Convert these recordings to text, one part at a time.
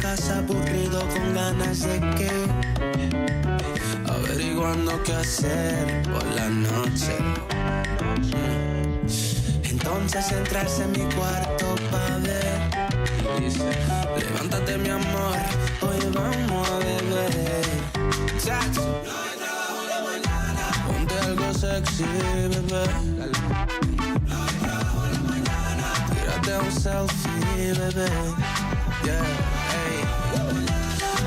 casa aburrido con ganas de qué, averiguando qué hacer por la noche. Entonces entrarse en mi cuarto pa' ver. Levántate mi amor, hoy vamos a beber. Chacho, no hay trabajo en la mañana. Ponte algo sexy, bebé. No hay trabajo en la mañana. Tírate un selfie, bebé. Yeah, hey.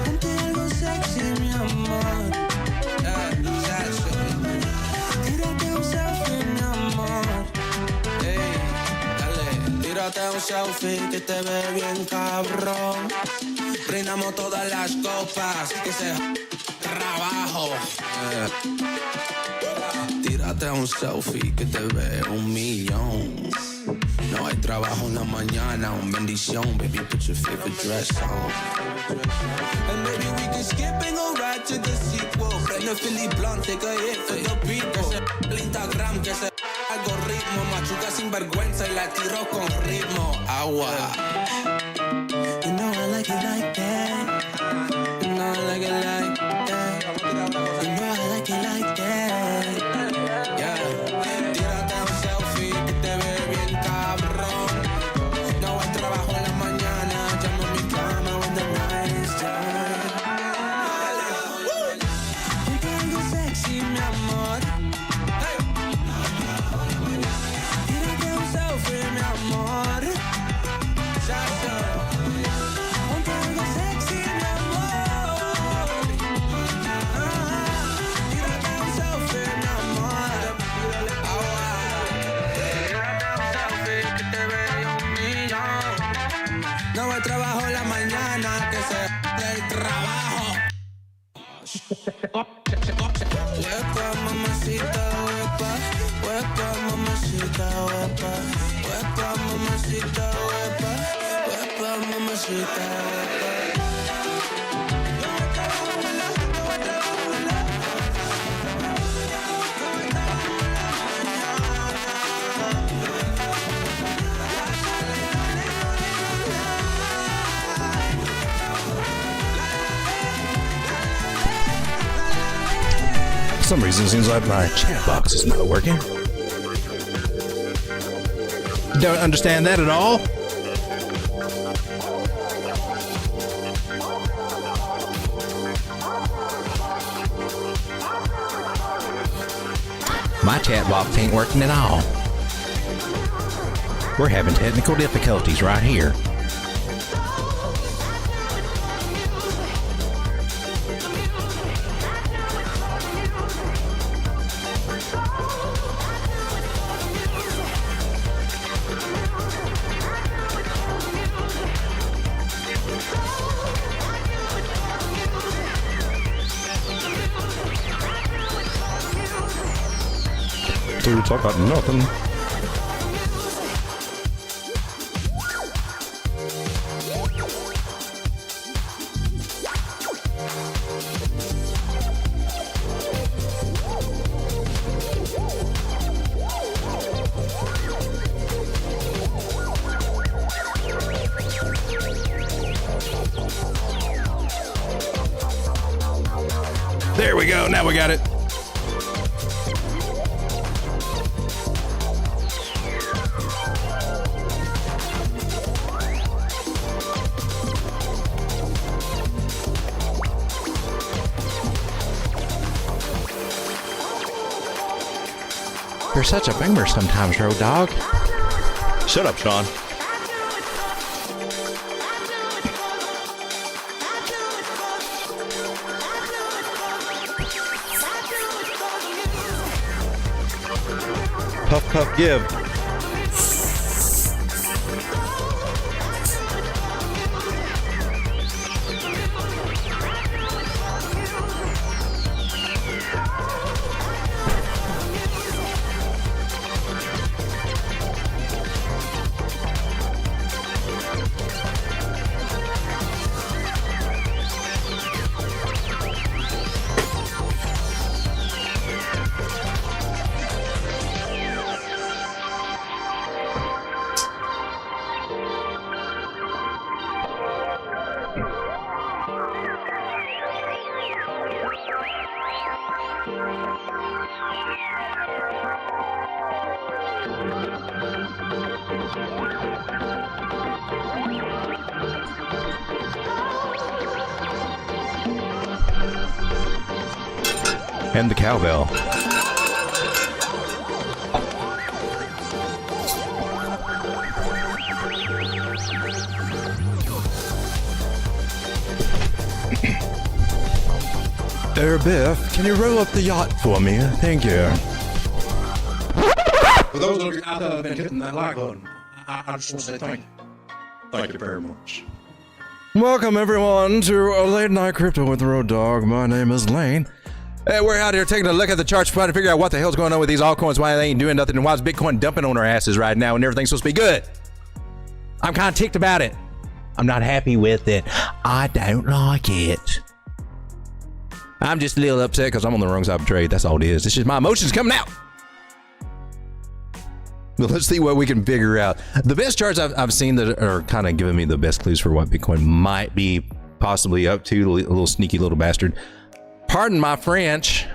Ponte algo sexy, mi amor. Chacho, tírate un selfie, mi amor. Hey, dale, tírate un selfie que te ve bien cabrón. Brindamos todas las copas, ese trabajo. Tírate un selfie que te ve 1,000,000. No hay trabajo en la mañana, un bendición. Baby, put your favorite dress on. And maybe we can skip and go right to the sequel. Prende Philly Blunt, take a hit for the people. El Instagram que se algoritmo, machuca sin vergüenza y la tiro con ritmo. Agua. You know I like it like that. You know I like it like that. You know I like it like that. Yeah. Tírate un selfie que te ve bien cabrón. No hay trabajo en la mañana. Llamo a mi cama when the night is done. Ponte algo sexy, mi amor. Tírate un selfie, mi amor. Chacho. Ponte algo sexy, mi amor. Tírate un selfie, mi amor. Tírate un selfie que te vea 1,000,000. No hay trabajo en la mañana, que se del trabajo. Huepa, mamacita, huepa. Huepa, mamacita, huepa. Huepa, mamacita, huepa. Huepa, mamacita, huepa. For some reason, it seems like my chat box is not working. Don't understand that at all. My chat box ain't working at all. We're having technical difficulties right here. Dude, talk about nothing. There we go. Now we got it. You're such a boomer sometimes, Road Dog. Shut up, Sean. Puff, puff, give. and the cowbell. Biff, can you roll up the yacht for me? Thank you. For those of you out there that have been hitting that like button, I just want to say thank you. Thank you very much. Welcome everyone to a late night crypto with the Road Dog. My name is Lane. Hey, we're out here taking a look at the charts, trying to figure out what the hell's going on with these altcoins, why they ain't doing nothing, and why is Bitcoin dumping on our asses right now and everything's supposed to be good. I'm kind of ticked about it. I'm not happy with it. I don't like it. I'm just a little upset because I'm on the wrong side of the trade. That's all it is. It's just my emotions coming out. But let's see what we can figure out. The best charts I've seen that are kind of giving me the best clues for what Bitcoin might be possibly up to, a little sneaky little bastard. Pardon my French.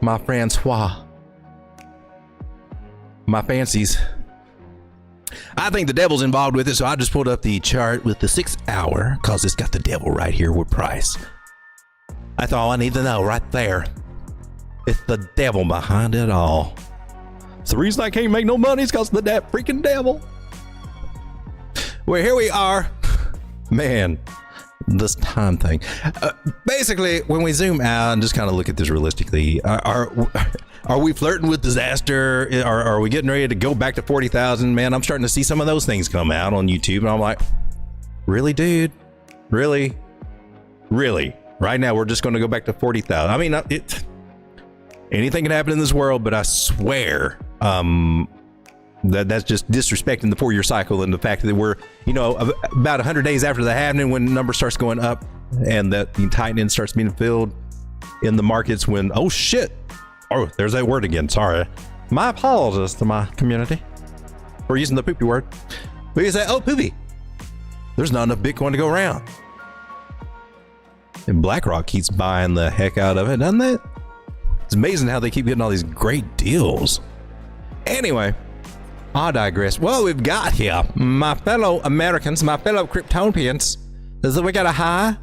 My Francois. My fancies. I think the devil's involved with it, so I just pulled up the chart with the 6 hour because it's got the devil right here with price. That's all I need to know right there. It's the devil behind it all. It's the reason I can't make no money is because of that freaking devil. Well, here we are. Man, this time thing. Basically, when we zoom out and just kind of look at this realistically, are we flirting with disaster? Are we getting ready to go back to 40,000? Man, I'm starting to see some of those things come out on YouTube, and I'm like, really, dude? Really? Really? Right now, we're just going to go back to 40,000. I mean, anything can happen in this world, but I swear that's just disrespecting the 4-year cycle and the fact that we're, about 100 days after the halving when the number starts going up and that the tightening starts being filled in the markets when, oh shit. Oh, there's that word again. Sorry. My apologies to my community for using the poopy word. But you say, oh, poopy. There's not enough Bitcoin to go around. And BlackRock keeps buying the heck out of it, doesn't it? It's amazing how they keep getting all these great deals. Anyway, I digress. What we've got here, my fellow Americans, my fellow Kryptonians, is that we got a high,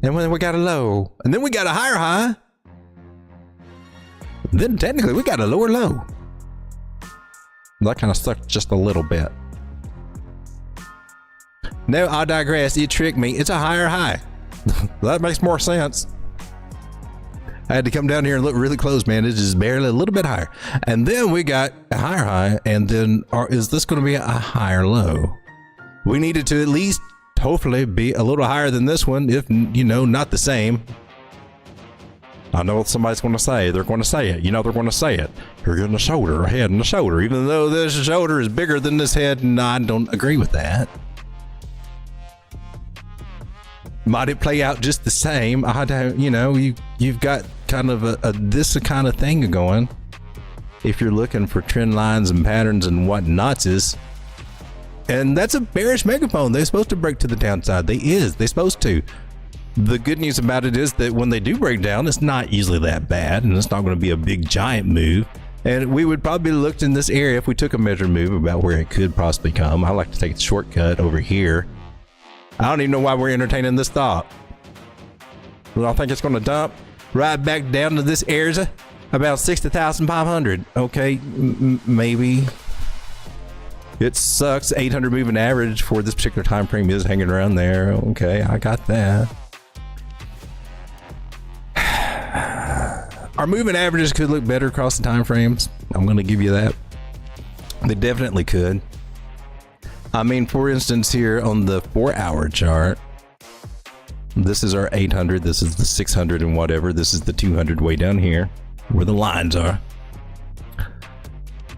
and then we got a low, and then we got a higher high. Then technically we got a lower low. That kind of sucked just a little bit. No, I digress. It tricked me. It's a higher high. That makes more sense. I had to come down here and look really close, man. It's just barely a little bit higher. And then we got a higher high. And then is this going to be a higher low? We needed to at least hopefully be a little higher than this one, if, not the same. I know what somebody's going to say. They're going to say it. They're going to say it. You're getting a shoulder, a head, and a shoulder. Even though this shoulder is bigger than this head, and I don't agree with that. Might it play out just the same? I don't, you've got kind of this kind of thing going. If you're looking for trend lines and patterns and whatnots is. And that's a bearish megaphone. They're supposed to break to the downside. They're supposed to. The good news about it is that when they do break down, it's not usually that bad, and it's not going to be a big giant move. And we would probably looked in this area if we took a measured move about where it could possibly come. I like to take the shortcut over here. I don't even know why we're entertaining this thought. But I think it's going to dump right back down to this area, about 60,500. Okay, maybe. It sucks. 800 moving average for this particular time frame is hanging around there. Okay, I got that. Our moving averages could look better across the time frames. I'm going to give you that. They definitely could. I mean, for instance, here on the 4-hour chart, this is our 800, this is the 600 and whatever, this is the 200 way down here, where the lines are.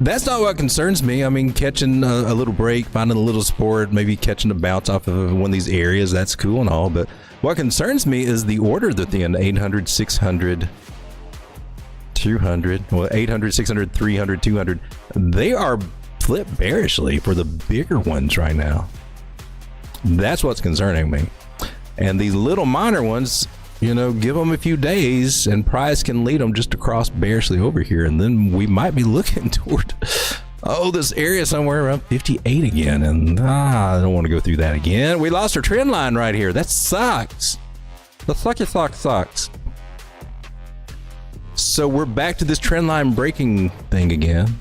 That's not what concerns me. I mean, catching a little break, finding a little support, maybe catching a bounce off of one of these areas, that's cool and all, but what concerns me is the order that the 800, 600, 200, well, 800, 600, 300, 200, they are flipped bearishly for the bigger ones right now. That's what's concerning me. And these little minor ones, give them a few days and price can lead them just across bearishly over here. And then we might be looking toward, this area somewhere around 58 again. And I don't want to go through that again. We lost our trend line right here. That sucks. The sucky sucks. So we're back to this trend line breaking thing again.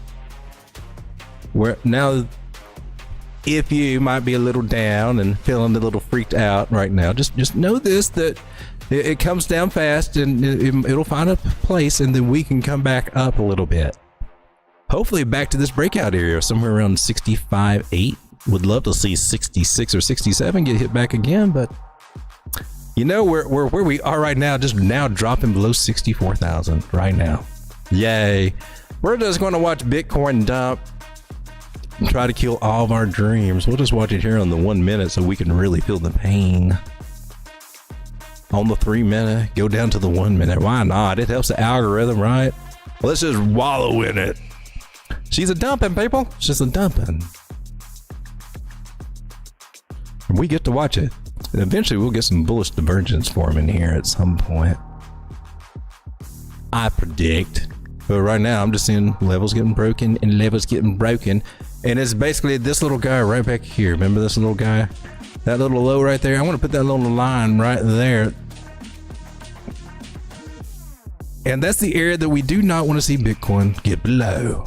Where now, if you might be a little down and feeling a little freaked out right now, just know this, that it comes down fast and it'll find a place, and then we can come back up a little bit. Hopefully back to this breakout area somewhere around 65.8. Would love to see 66 or 67 get hit back again, but you know, where we are right now, just now dropping below 64,000 right now. Yay. We're just going to watch Bitcoin dump and try to kill all of our dreams. We'll just watch it here on the 1 minute so we can really feel the pain. On the 3 minute, go down to the 1 minute. Why not? It helps the algorithm, right? Let's just wallow in it. She's a dumping, people. She's a dumping. We get to watch it. And eventually we'll get some bullish divergence forming here at some point, I predict. But right now I'm just seeing levels getting broken and levels getting broken. And it's basically this little guy right back here. Remember this little guy? That little low right there? I want to put that little line right there. And that's the area that we do not want to see Bitcoin get below.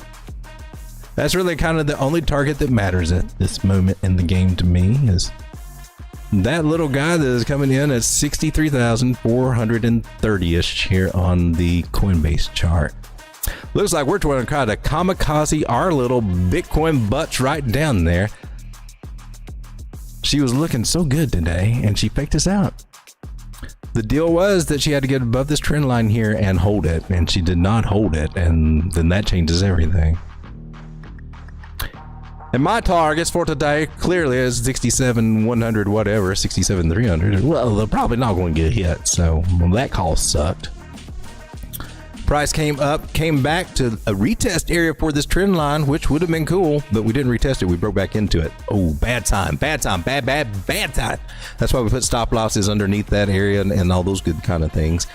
That's really kind of the only target that matters at this moment in the game to me, is that little guy that is coming in at 63,430-ish here on the Coinbase chart. Looks like we're trying to kind of kamikaze our little Bitcoin butts right down there. She was looking so good today, and she faked us out. The deal was that she had to get above this trend line here and hold it, and she did not hold it, and then that changes everything. And my targets for today clearly is 67,100 whatever, 67,300. Well, they're probably not going to get hit, so that call sucked. Price came up, came back to a retest area for this trend line, which would have been cool, but we didn't retest it. We broke back into it. Oh, bad time, bad time, bad time. That's why we put stop losses underneath that area and all those good kind of things.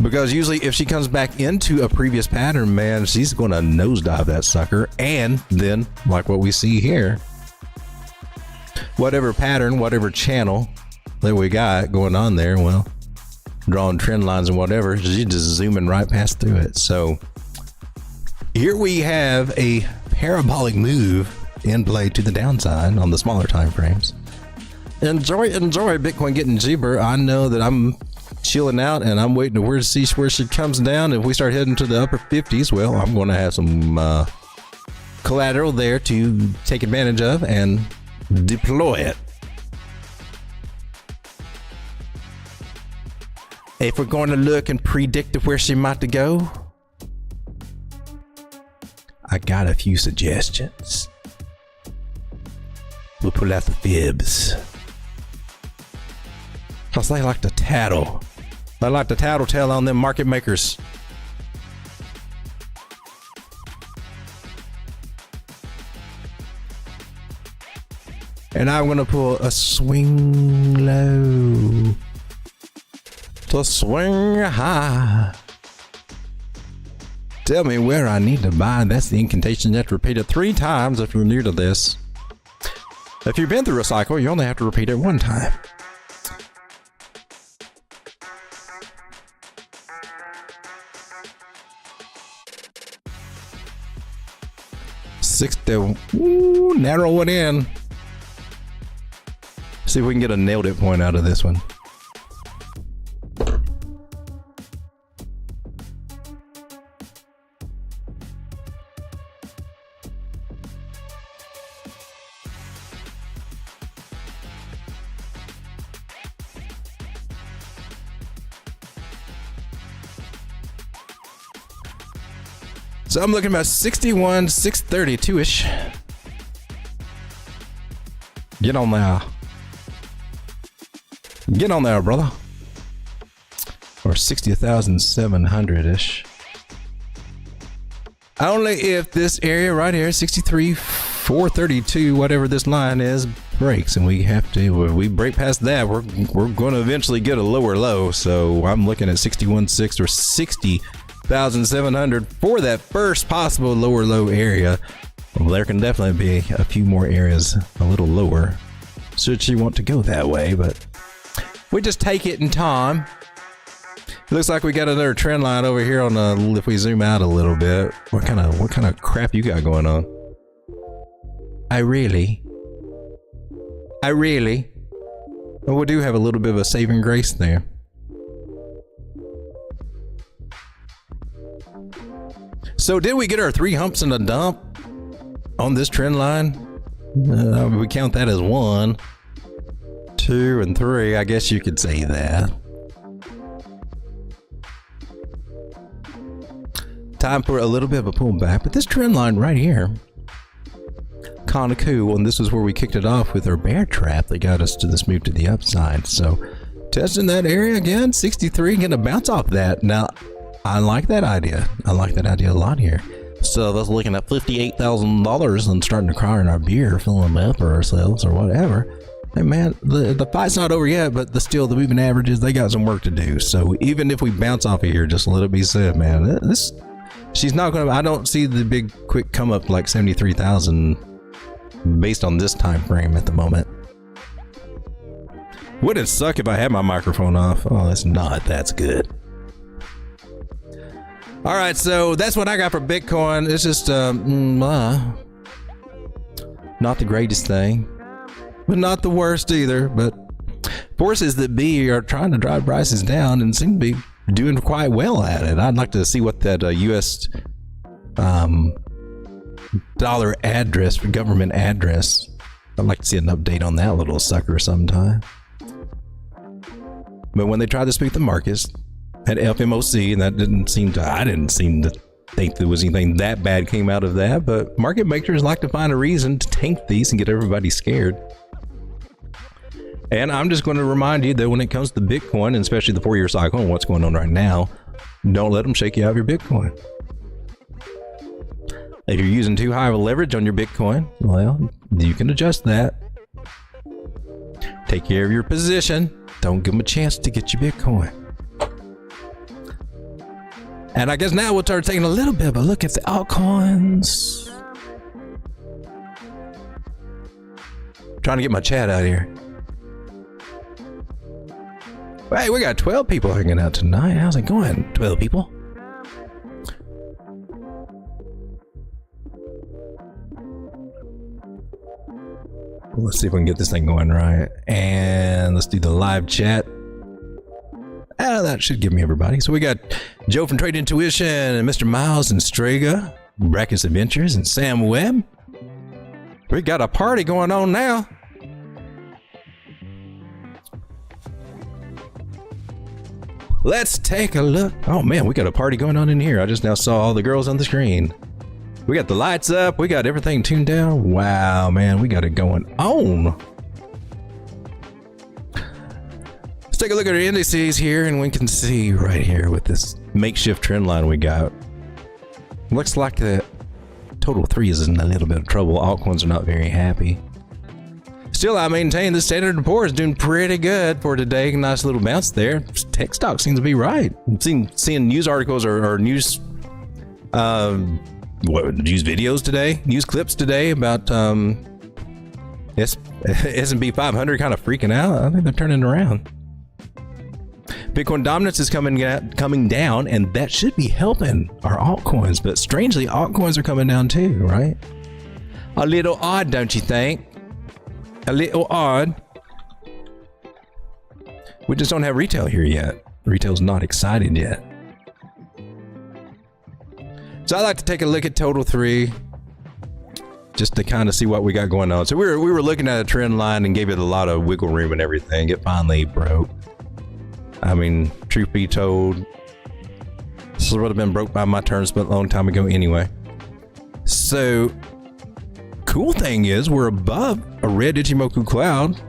Because usually if she comes back into a previous pattern, man, she's going to nosedive that sucker. And then, like what we see here, whatever pattern, whatever channel that we got going on there, well, drawing trend lines and whatever, she's just zooming right past through it. So here we have a parabolic move in play to the downside on the smaller time frames. Enjoy Bitcoin getting cheaper. I know that I'm chilling out and I'm waiting to see where she comes down. If we start heading to the upper 50s, well, I'm going to have some collateral there to take advantage of and deploy it. If we're going to look and predict where she might to go, I got a few suggestions. We'll pull out the fibs. Because they like to tattle. They like to tattletale on them market makers. And I'm going to pull a swing low to swing high. Tell me where I need to buy. That's the incantation. You have to repeat it 3 times if you're new to this. If you've been through a cycle, you only have to repeat it 1 time. Ooh, narrow it in. See if we can get a nailed it point out of this one. So I'm looking about 61,632-ish. Get on there. Get on there, brother. Or 60,700-ish. Only if this area right here, 63,432, whatever this line is, breaks, and we have to. If we break past that, we're going to eventually get a lower low. So I'm looking at 61.6 or 60,700 for that first possible lower low area. Well, there can definitely be a few more areas a little lower should she want to go that way, but we just take it in time. Looks like we got another trend line over here on if we zoom out a little bit. What kind of crap you got going on? I really. Well, we do have a little bit of a saving grace there. So did we get our 3 humps and a dump on this trend line? We count that as 1, 2, and 3. I guess you could say that. Time for a little bit of a pullback, but this trend line right here, kind of cool. And this is where we kicked it off with our bear trap that got us to this move to the upside. So testing that area again, 63, gonna bounce off that. Now, I like that idea. I like that idea a lot here. So that's looking at $58,000 and starting to cry in our beer, filling them up for ourselves or whatever. Hey man, the fight's not over yet, but still the moving averages, they got some work to do. So even if we bounce off of here, just let it be said, man, she's not gonna, I don't see the big quick come up like 73,000 based on this time frame at the moment. Would it suck if I had my microphone off? Oh, that's not, that's good. All right, so that's what I got for Bitcoin. It's just not the greatest thing, but not the worst either. But forces that be are trying to drive prices down and seem to be doing quite well at it. I'd like to see what that US dollar address, government address. I'd like to see an update on that little sucker sometime. But when they try to spook the markets at FMOC, and that didn't seem to, I didn't seem to think there was anything that bad came out of that, but market makers like to find a reason to tank these and get everybody scared. And I'm just going to remind you that when it comes to Bitcoin, and especially the 4-year cycle and what's going on right now, don't let them shake you out of your Bitcoin. If you're using too high of a leverage on your Bitcoin, well, you can adjust that. Take care of your position. Don't give them a chance to get your Bitcoin. And I guess now we'll start taking a little bit of a look at the altcoins. Trying to get my chat out here. Hey, we got 12 people hanging out tonight. How's it going, 12 people? Let's see if we can get this thing going right. And let's do the live chat. That should give me everybody. So we got Joe from Trade Intuition and Mr. Miles and Strega, Brackets Adventures and Sam Webb. We got a party going on now. Let's take a look. Oh man, we got a party going on in here. I just now saw all the girls on the screen. We got the lights up. We got everything tuned down. Wow, man, we got it going on. Let's take a look at our indices here, and we can see right here with this makeshift trend line we got. Looks like the total 3 is in a little bit of trouble. Altcoins are not very happy. Still, I maintain the Standard & Poor's is doing pretty good for today. Nice little bounce there. Tech stock seems to be right. I'm seeing news articles or news news videos today, news clips today about S&P 500 kind of freaking out. I think they're turning around. Bitcoin dominance is coming down, and that should be helping our altcoins. But strangely, altcoins are coming down too, right? A little odd, don't you think? A little odd. We just don't have retail here yet. Retail's not excited yet. So I like to take a look at total 3 just to kind of see what we got going on. So we were looking at a trend line and gave it a lot of wiggle room and everything. It finally broke. I mean, truth be told, this would have been broke by my terms but a long time ago anyway. So cool thing is we're above a red Ichimoku cloud.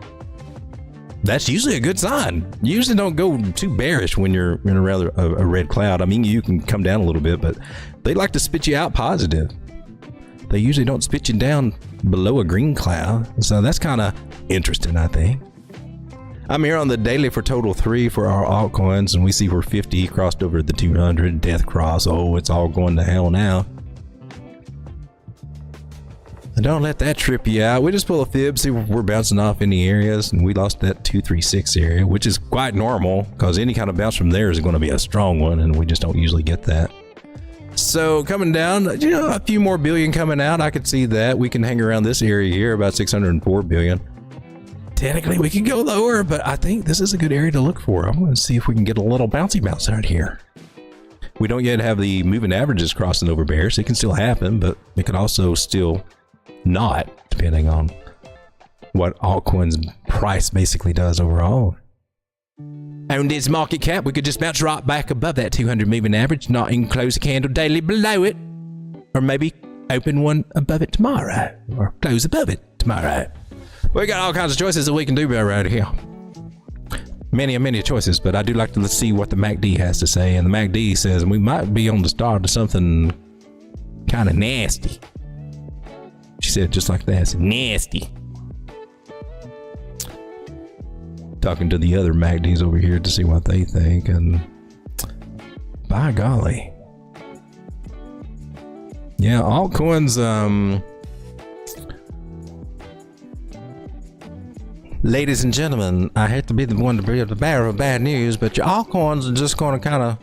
That's usually a good sign. You usually don't go too bearish when you're in a red cloud. I mean, you can come down a little bit, but they like to spit you out positive. They usually don't spit you down below a green cloud. So that's kind of interesting, I think. I'm here on the daily for total 3 for our altcoins, and we see we're 50 crossed over the 200 death cross. Oh, it's all going to hell now. Don't let that trip you out. We just pull a fib, see if we're bouncing off any areas, and we lost that 236 area, which is quite normal because any kind of bounce from there is going to be a strong one, and we just don't usually get that. So coming down, you know, a few more billion coming out. I could see that. We can hang around this area here, about 604 billion. Technically, we can go lower, but I think this is a good area to look for. I'm going to see if we can get a little bouncy bounce out here. We don't yet have the moving averages crossing over bears. It can still happen, but it can also still not, depending on what altcoins price basically does overall. On this market cap, we could just bounce right back above that 200 moving average, not even close a candle daily below it, or maybe open one above it tomorrow, or close above it tomorrow. We got all kinds of choices that we can do around here. Many choices, but I do like to see what the MACD has to say, and the MACD says we might be on the start of something kind of nasty. She said just like that, it's nasty. Talking to the other MACDs over here to see what they think, and by golly. Yeah, altcoins, ladies and gentlemen, I hate to be the one to be the bearer of bad news, but your altcoins are just going to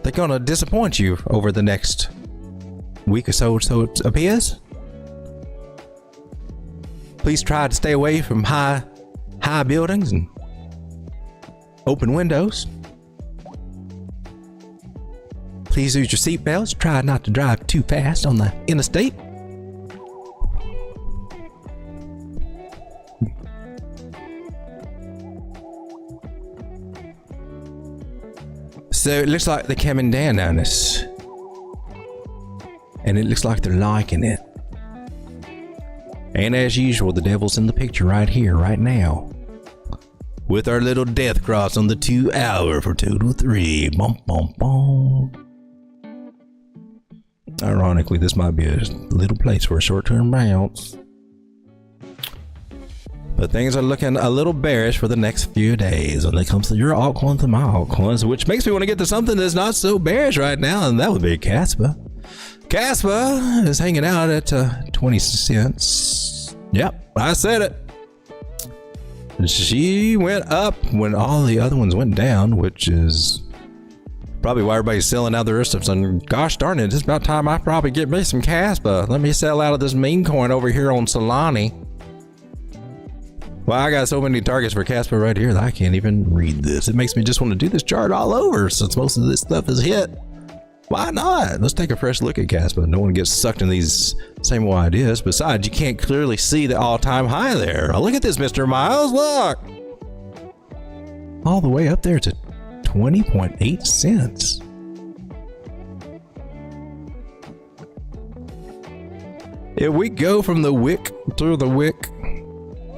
they're going to disappoint you over the next week or so it appears. Please try to stay away from high buildings and open windows. Please use your seatbelts. Try not to drive too fast on the interstate. So it looks like they're coming down on us. And it looks like they're liking it. And as usual, the devil's in the picture right here, right now. With our little death cross on the 2 hour for total 3. Bum, bum, bum. Ironically, this might be a little place for a short-term bounce. But things are looking a little bearish for the next few days when it comes to your altcoins and my altcoins, which makes me want to get to something that's not so bearish right now, and that would be Caspa. Caspa is hanging out at 20 cents. Yep, I said it. She went up when all the other ones went down, which is probably why everybody's selling out the rest of them. Gosh darn it, it's about time I probably get me some Caspa. Let me sell out of this meme coin over here on Solani. Well, I got so many targets for Caspa right here that I can't even read this. It makes me just want to do this chart all over since most of this stuff is hit. Why not? Let's take a fresh look at Caspa. No one gets sucked in these same old ideas. Besides, you can't clearly see the all-time high there. Oh, look at this, Mr. Miles. Look. All the way up there to 20.8 cents. If we go from the wick through the wick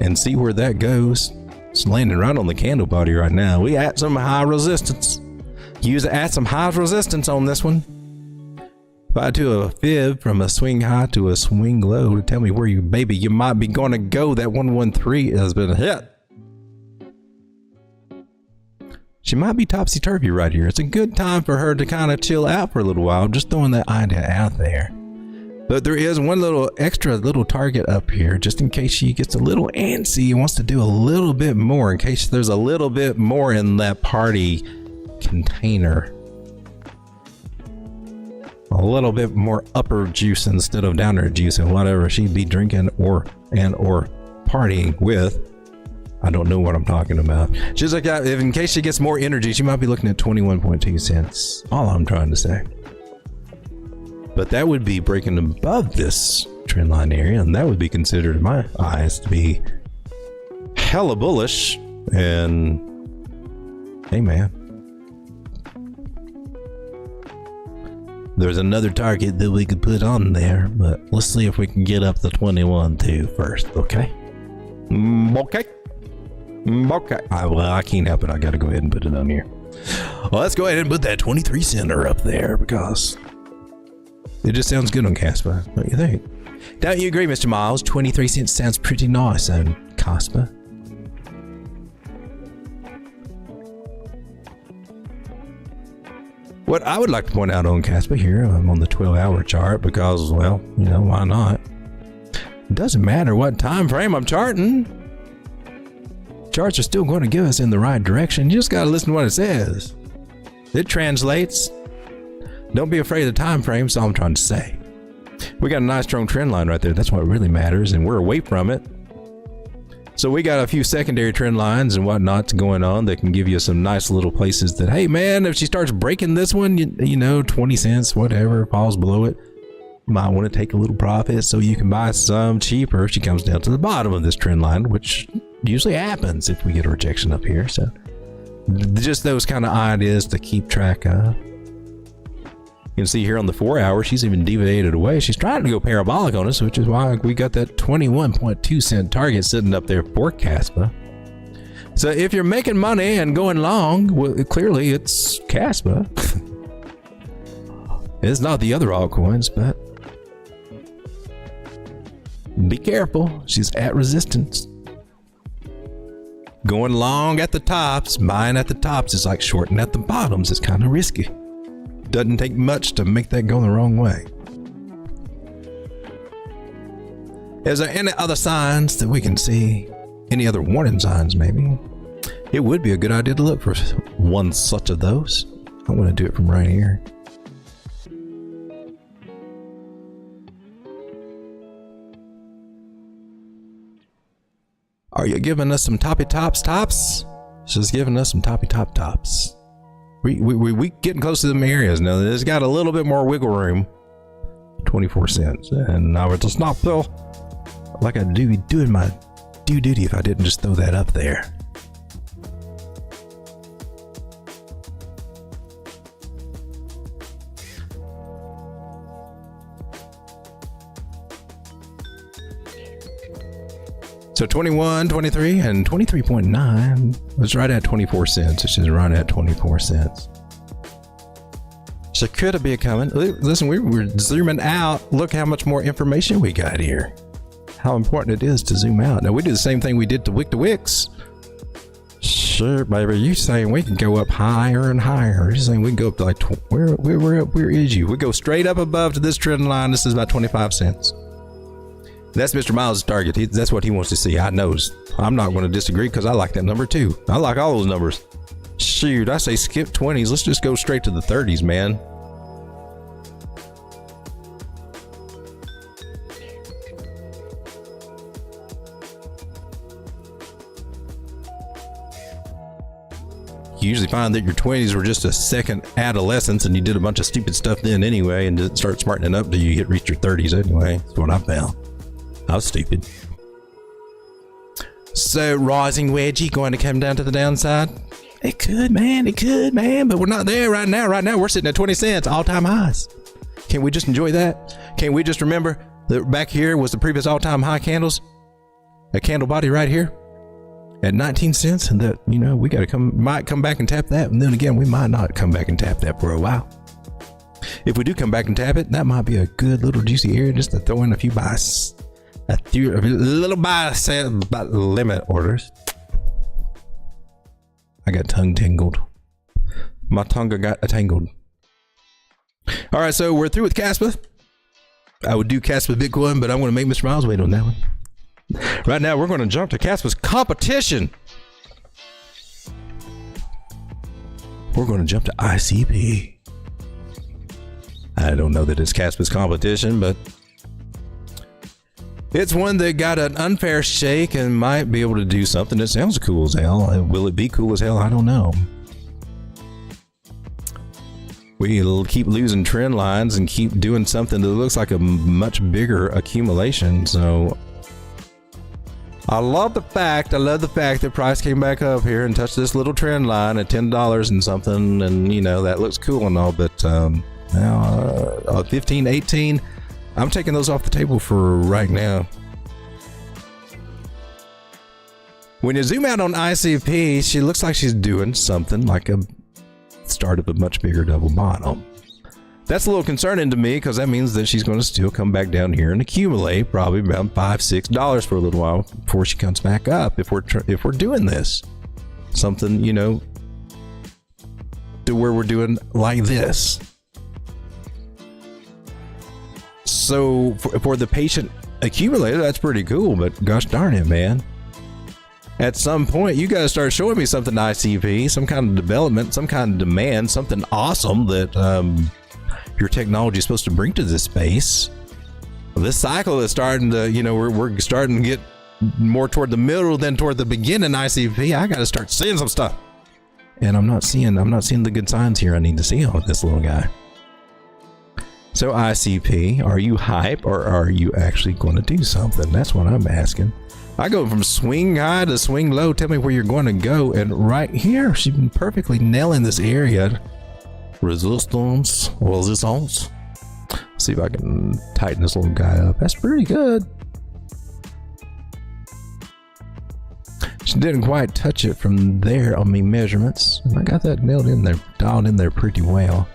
and see where that goes, it's landing right on the candle body right now. We at some high resistance. Use it at some high resistance on this one. If I do a fib from a swing high to a swing low to tell me where you might be going to go, that 113 has been hit. She might be topsy-turvy right here. It's a good time for her to kind of chill out for a little while. I'm just throwing that idea out there. But there is one little extra little target up here, just in case she gets a little antsy and wants to do a little bit more, in case there's a little bit more in that party container. A little bit more upper juice instead of downer juice and whatever she'd be drinking or partying with. I don't know what I'm talking about. She's like, if in case she gets more energy, she might be looking at 21.2 cents. All I'm trying to say. But that would be breaking above this trendline area, and that would be considered in my eyes to be hella bullish. And hey man, there's another target that we could put on there, but let's see if we can get up the 21 too first. Okay. Okay. Well, I can't help it. I gotta go ahead and put it on here. Well, let's go ahead and put that 23 center up there because it just sounds good on Caspa, don't you think? Don't you agree, Mr. Miles? 23 cents sounds pretty nice on Caspa. What I would like to point out on Caspa here, I'm on the 12-hour chart because, well, you know, why not? It doesn't matter what time frame I'm charting. Charts are still going to give us in the right direction. You just got to listen to what it says. It translates. Don't be afraid of the time frame. That's all I'm trying to say. We got a nice strong trend line right there. That's what really matters, and we're away from it. So we got a few secondary trend lines and whatnot going on that can give you some nice little places that, hey man, if she starts breaking this one, you know, 20 cents, whatever, falls below it, you might want to take a little profit so you can buy some cheaper if she comes down to the bottom of this trend line, which usually happens if we get a rejection up here. So just those kind of ideas to keep track of. You can see here on the 4 hour, she's even deviated away. She's trying to go parabolic on us, which is why we got that 21.2 cent target sitting up there for Caspa. So if you're making money and going long, well, clearly it's Caspa. It's not the other altcoins, but be careful. She's at resistance. Going long at the tops, buying at the tops is like shorting at the bottoms. It's kind of risky. Doesn't take much to make that go the wrong way. Is there any other signs that we can see? Any other warning signs, maybe? It would be a good idea to look for one such of those. I'm going to do it from right here. Are you giving us some toppy tops? She's giving us some toppy tops. We getting close to them areas now. It's got a little bit more wiggle room. 24 cents. And I would just not feel like I'd be doing my due duty if I didn't just throw that up there. So 21, 23, and 23.9 was right at 24 cents. It's just right at 24 cents. So could it be coming? Listen, we're zooming out. Look how much more information we got here. How important it is to zoom out. Now we do the same thing we did to Wicks. Sure, baby. You saying we can go up higher and higher? You're saying we can go up to like where is you? We go straight up above to this trend line. This is about 25 cents. That's Mr. Miles' target. That's what he wants to see. I knows. I'm not going to disagree because I like that number too. I like all those numbers. Shoot, I say skip 20s. Let's just go straight to the 30s, man. You usually find that your 20s were just a second adolescence and you did a bunch of stupid stuff then anyway and didn't start smartening up till you reach your 30s anyway. That's what I found. I was stupid. So rising wedgie going to come down to the downside? It could, man. It could, man. But we're not there right now. Right now we're sitting at 20 cents, all-time highs. Can't we just enjoy that? Can't we just remember that back here was the previous all-time high candles? A candle body right here at 19 cents, and that, you know, we got to might come back and tap that, and then again we might not come back and tap that for a while. If we do come back and tap it, that might be a good little juicy area just to throw in a few buys. A little buy limit orders. I got tongue tingled. My tongue got tangled. All right, so we're through with Caspa. I would do Caspa Bitcoin, but I'm going to make Mr. Miles wait on that one. Right now, we're going to jump to Caspa's competition. We're going to jump to ICP. I don't know that it's Caspa's competition, but it's one that got an unfair shake and might be able to do something that sounds cool as hell. Will it be cool as hell? I don't know. We'll keep losing trend lines and keep doing something that looks like a much bigger accumulation. So I love the fact that price came back up here and touched this little trend line at $10 and something. And, you know, that looks cool and all, but now 15, 18, I'm taking those off the table for right now. When you zoom out on ICP, she looks like she's doing something like a start of a much bigger double bottom. That's a little concerning to me because that means that she's going to still come back down here and accumulate probably around $5-6 for a little while before she comes back up. If we're doing this, something, you know, to where we're doing like this. So for the patient accumulator, that's pretty cool, but gosh darn it, man. At some point, you guys start showing me something ICP, some kind of development, some kind of demand, something awesome that your technology is supposed to bring to this space. This cycle is starting to, you know, we're starting to get more toward the middle than toward the beginning ICP. I got to start seeing some stuff. And I'm not seeing the good signs here I need to see on this little guy. So ICP, are you hype or are you actually going to do something? That's what I'm asking. I go from swing high to swing low. Tell me where you're going to go. And right here, she's been perfectly nailing this area. Resistance. See if I can tighten this little guy up. That's pretty good. She didn't quite touch it from there on me measurements. I got that nailed in there, dialed in there pretty well.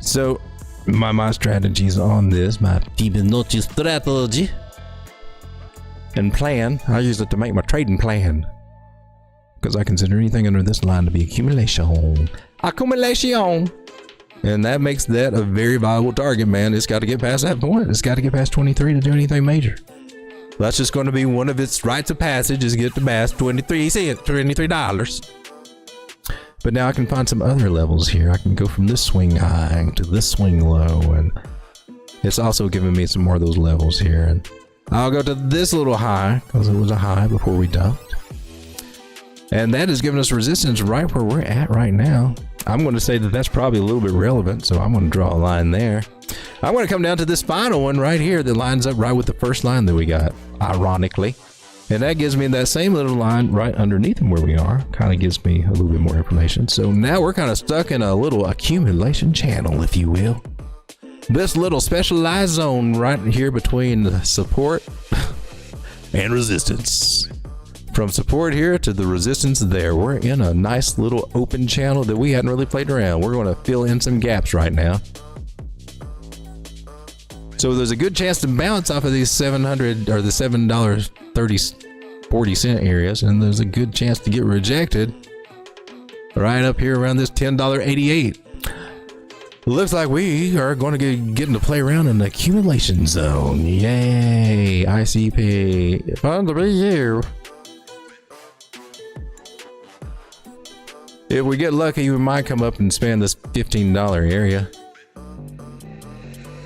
So my strategies on this, my Fibonacci strategy and plan, I use it to make my trading plan because I consider anything under this line to be accumulation. And that makes that a very viable target, man. It's got to get past that point. It's got to get past 23 to do anything major. That's just going to be one of its rites of passage, is get to past $23. But now I can find some other levels here. I can go from this swing high to this swing low, and it's also giving me some more of those levels here. And I'll go to this little high because it was a high before we dumped. And that is giving us resistance right where we're at right now. I'm going to say that that's probably a little bit relevant, so I'm going to draw a line there. I'm going to come down to this final one right here that lines up right with the first line that we got, ironically. And that gives me that same little line right underneath them where we are. Kind of gives me a little bit more information. So now we're kind of stuck in a little accumulation channel, if you will. This little specialized zone right here between support and resistance. From support here to the resistance there, we're in a nice little open channel that we hadn't really played around. We're going to fill in some gaps right now. So there's a good chance to bounce off of these 700 or the $7.40 areas, and there's a good chance to get rejected right up here around this $10.88. Looks like we are going to get getting to play around in the accumulation zone. Yay, ICP. Fun to be here. If we get lucky, we might come up and span this $15 area.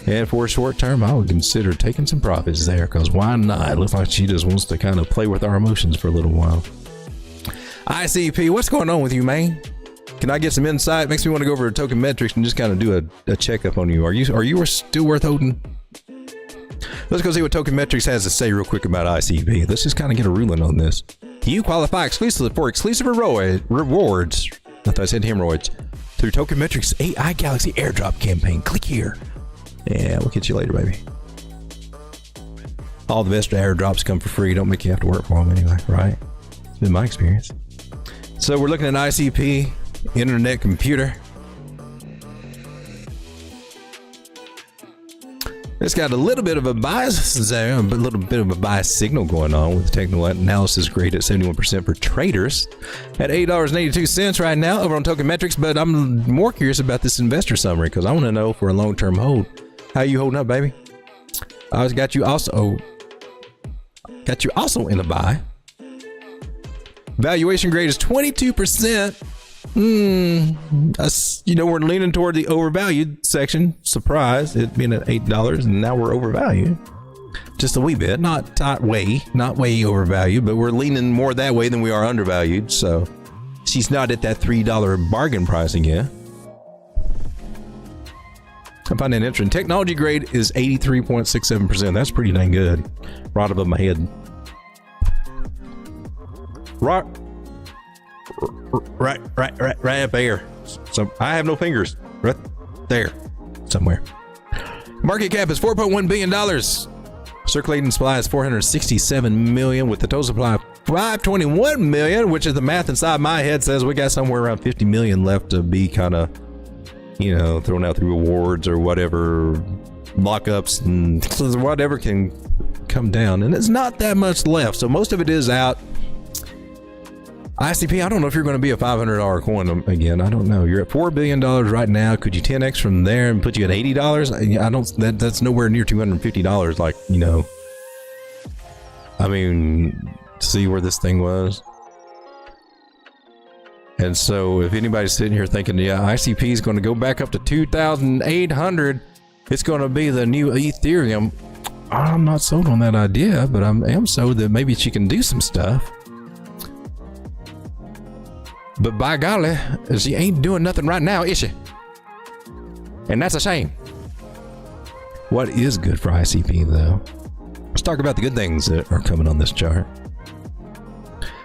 And for a short term, I would consider taking some profits there, because why not? It looks like she just wants to kind of play with our emotions for a little while. ICP, what's going on with you, man? Can I get some insight? Makes me want to go over to Tokenmetrics and just kind of do a checkup on you. Are you still worth holding? Let's go see what Tokenmetrics has to say real quick about ICP. Let's just kind of get a ruling on this. You qualify exclusively for exclusive rewards. I thought I said hemorrhoids. Through Tokenmetrics AI Galaxy airdrop campaign. Click here. Yeah, we'll catch you later, baby. All the best airdrops come for free. Don't make you have to work for them anyway, right? It's been my experience. So we're looking at ICP, internet computer. It's got a little bit of a bias there, a little bit of a bias signal going on with the technical analysis grade at 71% for traders at $8.82 right now over on Tokenmetrics. But I'm more curious about this investor summary because I want to know for a long-term hold. How you holding up, baby? I got you also in a buy. Valuation grade is 22%. We're leaning toward the overvalued section. Surprise, it being at $8, and now we're overvalued. Just a wee bit, not way overvalued, but we're leaning more that way than we are undervalued. So she's not at that $3 bargain pricing yet. I find that interesting. Technology grade is 83.67%. That's pretty dang good. Right above my head. Right up there. So I have no fingers. Right there, somewhere. Market cap is $4.1 billion. Circulating supply is 467 million, with the total supply of 521 million, which is the math inside my head says we got somewhere around 50 million left to be kind of, thrown out through awards or whatever, lockups and whatever can come down. And it's not that much left, so most of it is out. ICP, I don't know if you're going to be a $500 coin again. I don't know. You're at $4 billion right now. Could you 10x from there and put you at $80? I don't. That's nowhere near $250. Like, you know. I mean, see where this thing was. And so, if anybody's sitting here thinking, yeah, ICP is going to go back up to 2,800, it's going to be the new Ethereum. I'm not sold on that idea, but I am sold that maybe she can do some stuff. But by golly, she ain't doing nothing right now, is she? And that's a shame. What is good for ICP, though? Let's talk about the good things that are coming on this chart.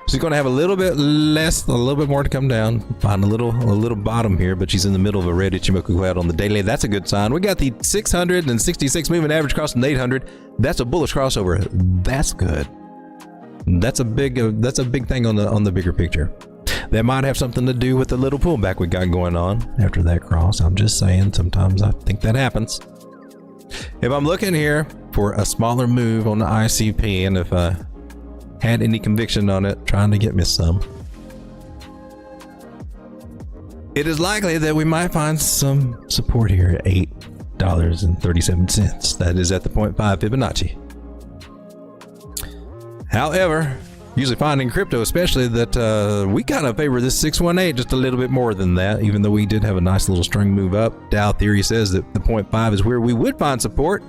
She's going to have a little bit less, a little bit more to come down. Find a little bottom here, but she's in the middle of a red Ichimoku cloud on the daily. That's a good sign. We got the 666 moving average crossing the 800. That's a bullish crossover. That's good. That's a big thing on the bigger picture. That might have something to do with the little pullback we got going on after that cross. I'm just saying, sometimes I think that happens. If I'm looking here for a smaller move on the ICP, and if I had any conviction on it, trying to get me some, it is likely that we might find some support here at $8.37. That is at the 0.5 Fibonacci. However, usually finding crypto, especially, that we kind of favor this 618 just a little bit more than that, even though we did have a nice little string move up. Dow theory says that the 0.5 is where we would find support.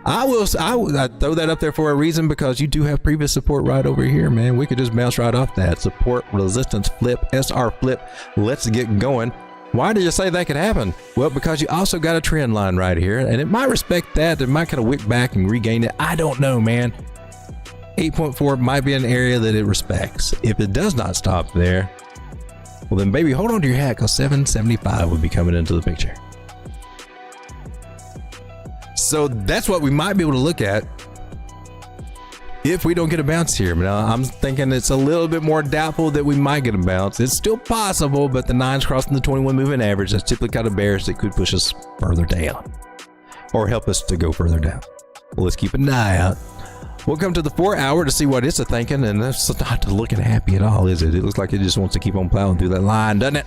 I throw that up there for a reason, because you do have previous support right over here, man. We could just bounce right off that support, resistance flip, SR flip. Let's get going. Why do you say that could happen? Well, because you also got a trend line right here, and it might respect that. It might kind of wick back and regain it. I don't know, man. 8.4 might be an area that it respects. If it does not stop there, well then, baby, hold on to your hat, because 775 would be coming into the picture. So that's what we might be able to look at if we don't get a bounce here. Now, I'm thinking it's a little bit more doubtful that we might get a bounce. It's still possible, but the 9's crossing the 21 moving average. That's typically kind of bearish. That could push us further down or help us to go further down. Well, let's keep an eye out. We'll come to the 4 hour to see what it's thinking, and that's not looking happy at all, is it? It looks like it just wants to keep on plowing through that line, doesn't it?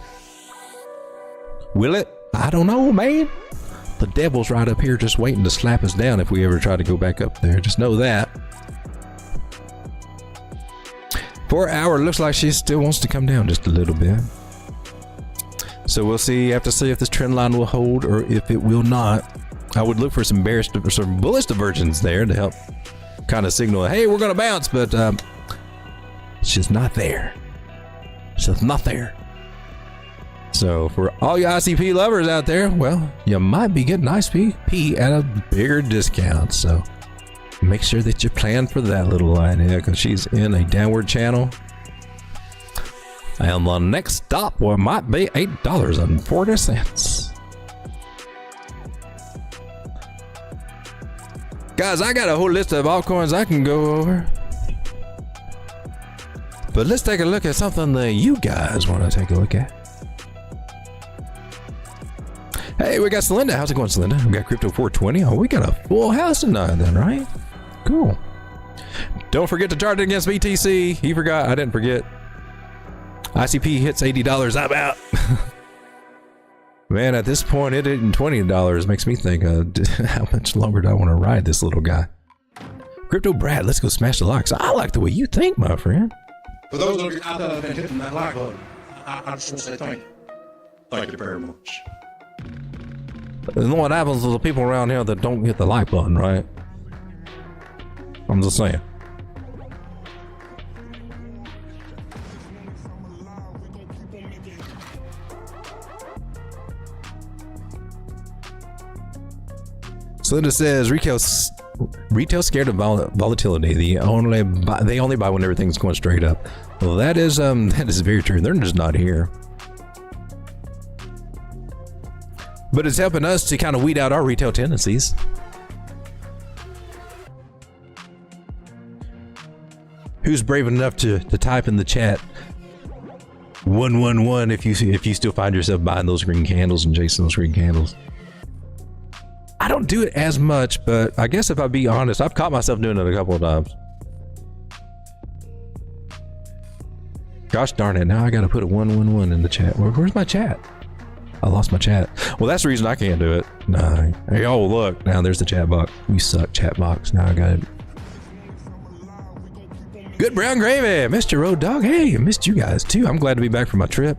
Will it? I don't know, man. The devil's right up here just waiting to slap us down if we ever try to go back up there. Just know that. 4 hour looks like she still wants to come down just a little bit. So we'll see. Have to see if this trend line will hold or if it will not. I would look for some bearish, some bullish diversions there to help kind of signal, hey, we're going to bounce, but it's just not there. It's just not there. So for all you ICP lovers out there, well, you might be getting ICP at a bigger discount. So make sure that you plan for that little idea, because she's in a downward channel. And the next stop might be $8.40. Guys, I got a whole list of altcoins I can go over. But let's take a look at something that you guys want to take a look at. Hey, we got Celinda. How's it going, Celinda? We got Crypto 420. Oh, we got a full house tonight then, right? Cool. Don't forget to chart it against BTC. He forgot. I didn't forget. ICP hits $80. I'm out. Man, at this point, it hitting $20 makes me think, how much longer do I want to ride this little guy? Crypto Brad, let's go smash the likes. I like the way you think, my friend. For those of you out there that have been hitting that like button, I just want to say thank you. Thank you very much. And what happens to the people around here that don't hit the like button, right? I'm just saying. Celinda says retail scared of volatility. They only buy when everything's going straight up. Well, that is very true. They're just not here. But it's helping us to kind of weed out our retail tendencies. Who's brave enough to type in the chat 111 if you still find yourself buying those green candles and chasing those green candles? I don't do it as much, but I guess if I be honest, I've caught myself doing it a couple of times. Gosh darn it, now I gotta put a 111 in the chat. Where's my chat? I lost my chat. Well, that's the reason I can't do it. No. Hey, oh, look. Now there's the chat box. You suck, chat box. Now I got it. Good brown gravy. Missed you, Road Dog. Hey, I missed you guys too. I'm glad to be back from my trip.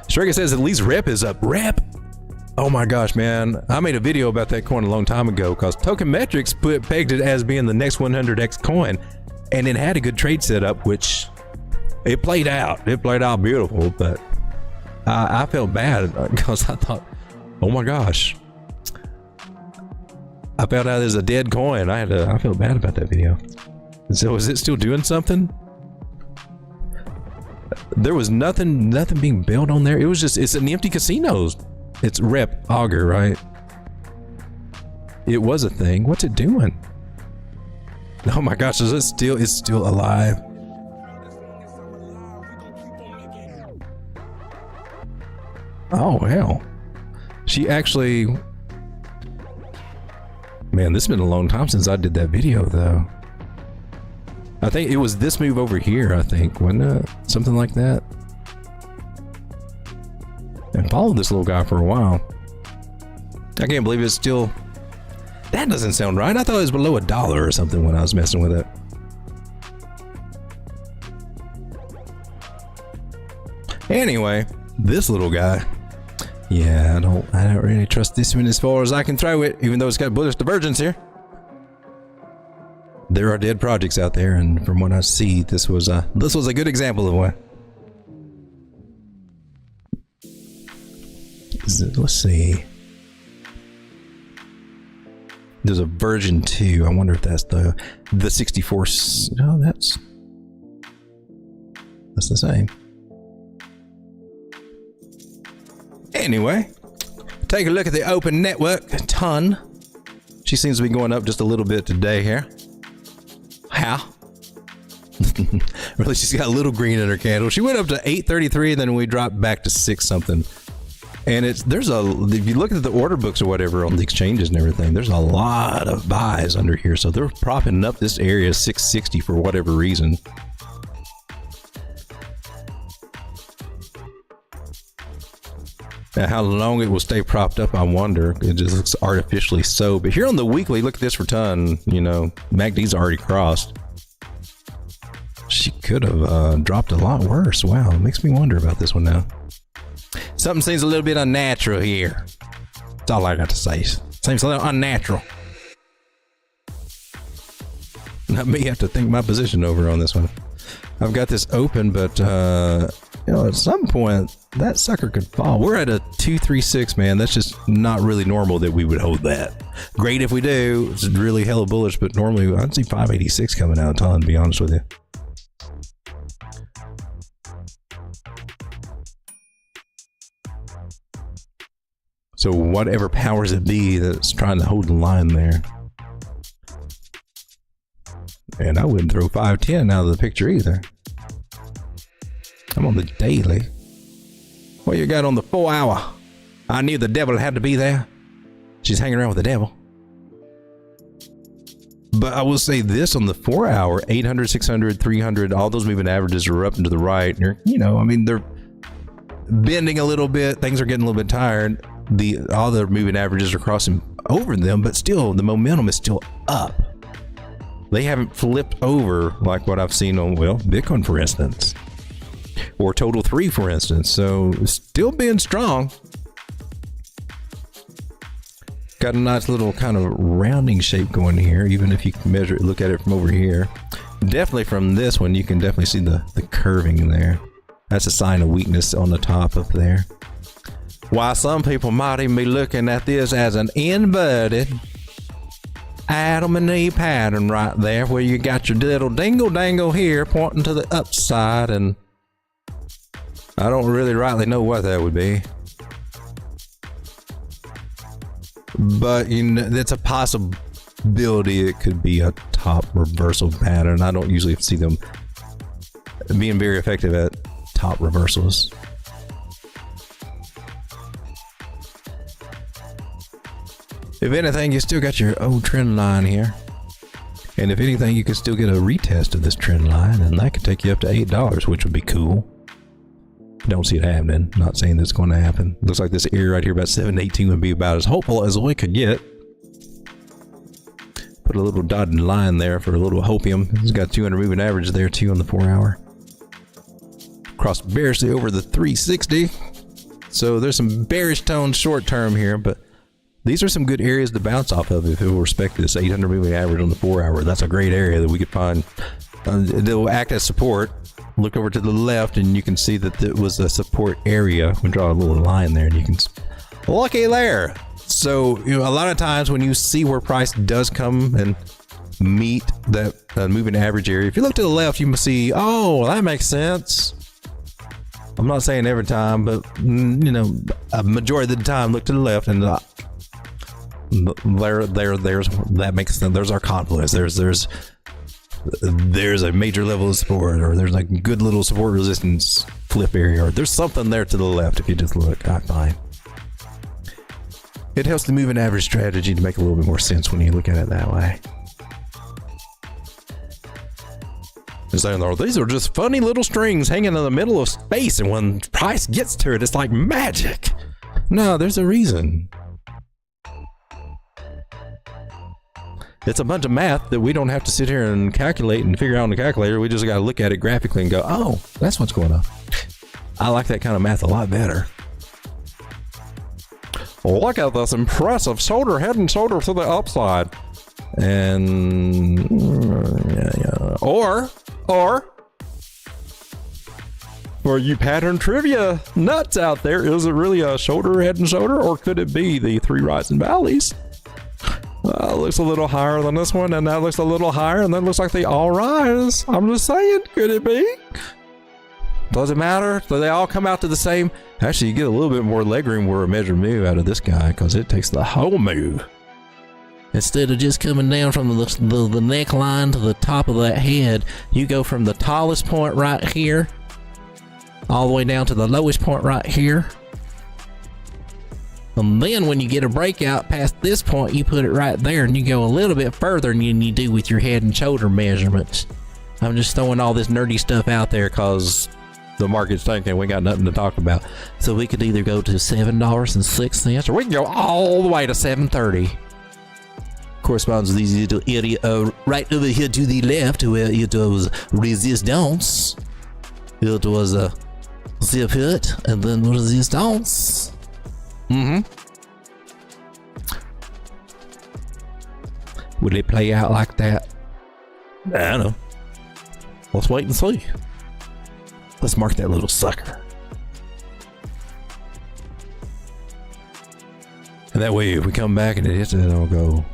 Strega says at least rep is up. Rep? Oh my gosh, man. I made a video about that coin a long time ago because Tokenmetrics pegged it as being the next 100x coin. And it had a good trade setup, which it played out. It played out beautiful, but I felt bad because I thought, oh my gosh. I found out there's a dead coin. I felt bad about that video. So is it still doing something? There was nothing being built on there. It was just, it's an empty casinos. It's rep auger, right? It was a thing. What's it doing? Oh my gosh, is it still, it's still alive. Oh hell. She actually, man, this has been a long time since I did that video though. I think it was this move over here, I think, wasn't it? Something like that. And followed this little guy for a while. I can't believe it's still, that doesn't sound right. I thought it was below $1 or something when I was messing with it. Anyway, this little guy. Yeah, I don't really trust this one as far as I can throw it, even though it's got bullish divergence here. There are dead projects out there, and from what I see, this was a good example of one. Let's see. There's a version 2. I wonder if that's the 64. No, that's the same. Anyway, take a look at the open network. A ton. She seems to be going up just a little bit today here. How? Really, she's got a little green in her candle. She went up to 833, and then we dropped back to 6 something. And if you look at the order books or whatever on the exchanges and everything, there's a lot of buys under here. So they're propping up this area 660 for whatever reason. Now, how long it will stay propped up, I wonder. It just looks artificially so. But here on the weekly, look at this for ton. You know, MACD's already crossed. She could have dropped a lot worse. Wow, it makes me wonder about this one now. Something seems a little bit unnatural here. That's all I got to say. Seems a little unnatural. Not me have to think my position over on this one. I've got this open, but you know, at some point that sucker could fall. We're at a 236, man. That's just not really normal that we would hold that. Great if we do. It's really hella bullish, but normally I'd see 586 coming out of ton, to be honest with you. So whatever powers it be that's trying to hold the line there. And I wouldn't throw 510 out of the picture either. I'm on the daily. What you got on the 4 hour? I knew the devil had to be there. She's hanging around with the devil. But I will say this on the 4 hour, 800, 600, 300, all those moving averages are up and to the right. You know, I mean, they're bending a little bit. Things are getting a little bit tired. All the moving averages are crossing over them, but still the momentum is still up. They haven't flipped over like what I've seen on, well, Bitcoin, for instance, or Total 3, for instance. So still being strong. Got a nice little kind of rounding shape going here, even if you can measure it, look at it from over here. Definitely from this one, you can definitely see the curving there. That's a sign of weakness on the top up there. While some people might even be looking at this as an inverted Adam and Eve pattern right there, where you got your little dingle dangle here pointing to the upside, and I don't really rightly know what that would be. But you know, it's a possibility it could be a top reversal pattern. I don't usually see them being very effective at top reversals. If anything, you still got your old trend line here. And if anything, you can still get a retest of this trend line, and that could take you up to $8, which would be cool. Don't see it happening. Not saying that's going to happen. Looks like this area right here about 718 would be about as hopeful as we could get. Put a little dotted line there for a little hopium. It's got 200 moving average there too on the 4 hour. Crossed bearishly over the 360. So there's some bearish tone short term here, but these are some good areas to bounce off of if it will respect this 800 moving average on the 4 hour. That's a great area that we could find. They'll act as support. Look over to the left and you can see that it was a support area. We draw a little line there and you can, lucky there. So, you know, a lot of times when you see where price does come and meet that moving average area, if you look to the left, you must see, oh, that makes sense. I'm not saying every time, but you know, a majority of the time, look to the left and there's that makes sense. There's our confluence. There's a major level of support, or there's like good little support resistance flip area, or there's something there to the left if you just look. I find it helps the moving average strategy to make a little bit more sense when you look at it that way. And saying, oh, these are just funny little strings hanging in the middle of space, and when price gets to it, it's like magic. No, there's a reason. It's a bunch of math that we don't have to sit here and calculate and figure out on the calculator. We just got to look at it graphically and go, oh, that's what's going on. I like that kind of math a lot better. Look at this impressive shoulder, head and shoulder to the upside. And or for you pattern trivia nuts out there, is it really a shoulder, head and shoulder, or could it be the 3 rising valleys? Looks a little higher than this one, and that looks a little higher, and that looks like they all rise. I'm just saying, could it be? Does it matter? Do they all come out to the same? Actually, you get a little bit more legroom where a measured move out of this guy, because it takes the whole move. Instead of just coming down from the neckline to the top of that head, you go from the tallest point right here, all the way down to the lowest point right here. And then when you get a breakout past this point, you put it right there, and you go a little bit further than you do with your head and shoulder measurements. I'm just throwing all this nerdy stuff out there because the market's thinking we got nothing to talk about. So we could either go to $7.06, or we can go all the way to $7.30. Corresponds to these little area right over here to the left, where it was resistance. It was a support and then resistance. Will it play out like that? I don't know. Let's wait and see. Let's mark that little sucker. And that way, if we come back and it hits it, it'll go.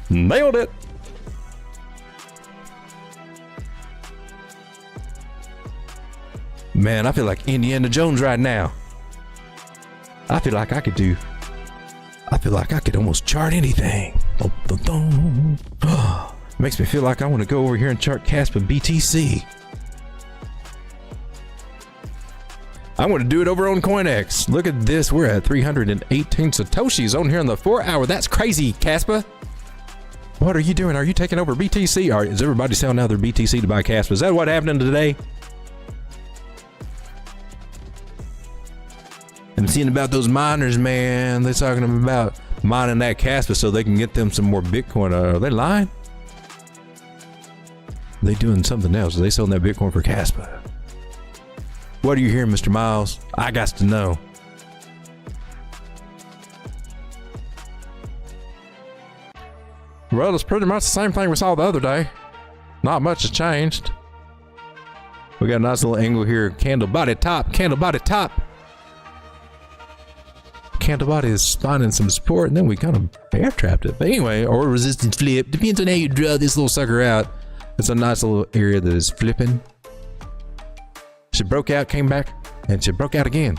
Nailed it. Man, I feel like Indiana Jones right now. I feel like I could almost chart anything. Makes me feel like I want to go over here and chart Casper BTC. I'm going to do it over on CoinEx. Look at this. We're at 318 Satoshis on here on the 4 hour. That's crazy, Casper. What are you doing? Are you taking over BTC? Or is everybody selling out their BTC to buy Casper? Is that what happened today? I'm seeing about those miners, man. They're talking about mining that Casper so they can get them some more Bitcoin. Are they lying? Are they doing something else? Are they selling that Bitcoin for Casper? What are you hearing, Mr. Miles? I got to know. Well, it's pretty much the same thing we saw the other day. Not much has changed. We got a nice little angle here. Candle body top, candle body top. Candle body is finding some support, and then we kind of bear trapped it. But anyway, or resistance flip. Depends on how you draw this little sucker out. It's a nice little area that is flipping. She broke out, came back, and she broke out again.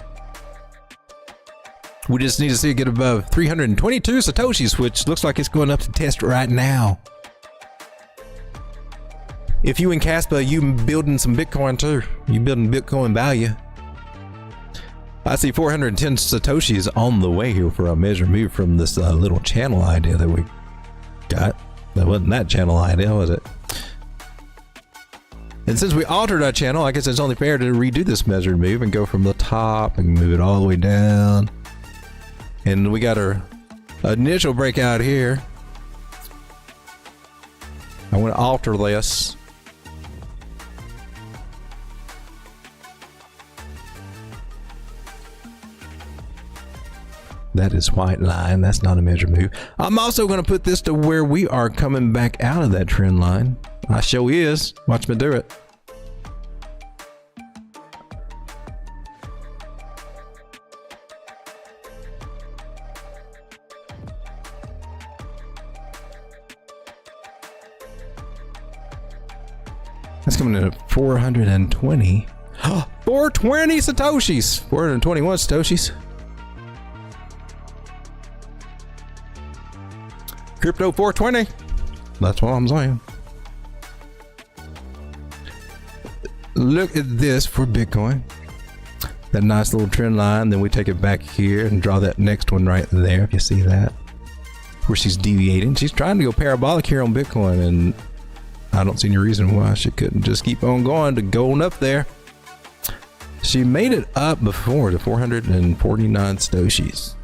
We just need to see it get above 322 Satoshis, which looks like it's going up to test right now. If you in Casper, you building some Bitcoin too. You building Bitcoin value. I see 410 Satoshis on the way here for a measure move from this little channel idea that we got. That wasn't that channel idea, was it? And since we altered our channel, I guess it's only fair to redo this measured move and go from the top and move it all the way down. And we got our initial breakout here. I want to alter this. That is white line. That's not a measured move. I'm also going to put this to where we are coming back out of that trend line. I sure is. Watch me do it. That's coming in at 420. 420 Satoshis. 421 Satoshis. Crypto 420. That's what I'm saying. Look at this for Bitcoin. That nice little trend line. Then we take it back here and draw that next one right there. If you see that, where she's deviating. She's trying to go parabolic here on Bitcoin, and I don't see any reason why she couldn't just keep on going to going up there. She made it up before to 449 Satoshis.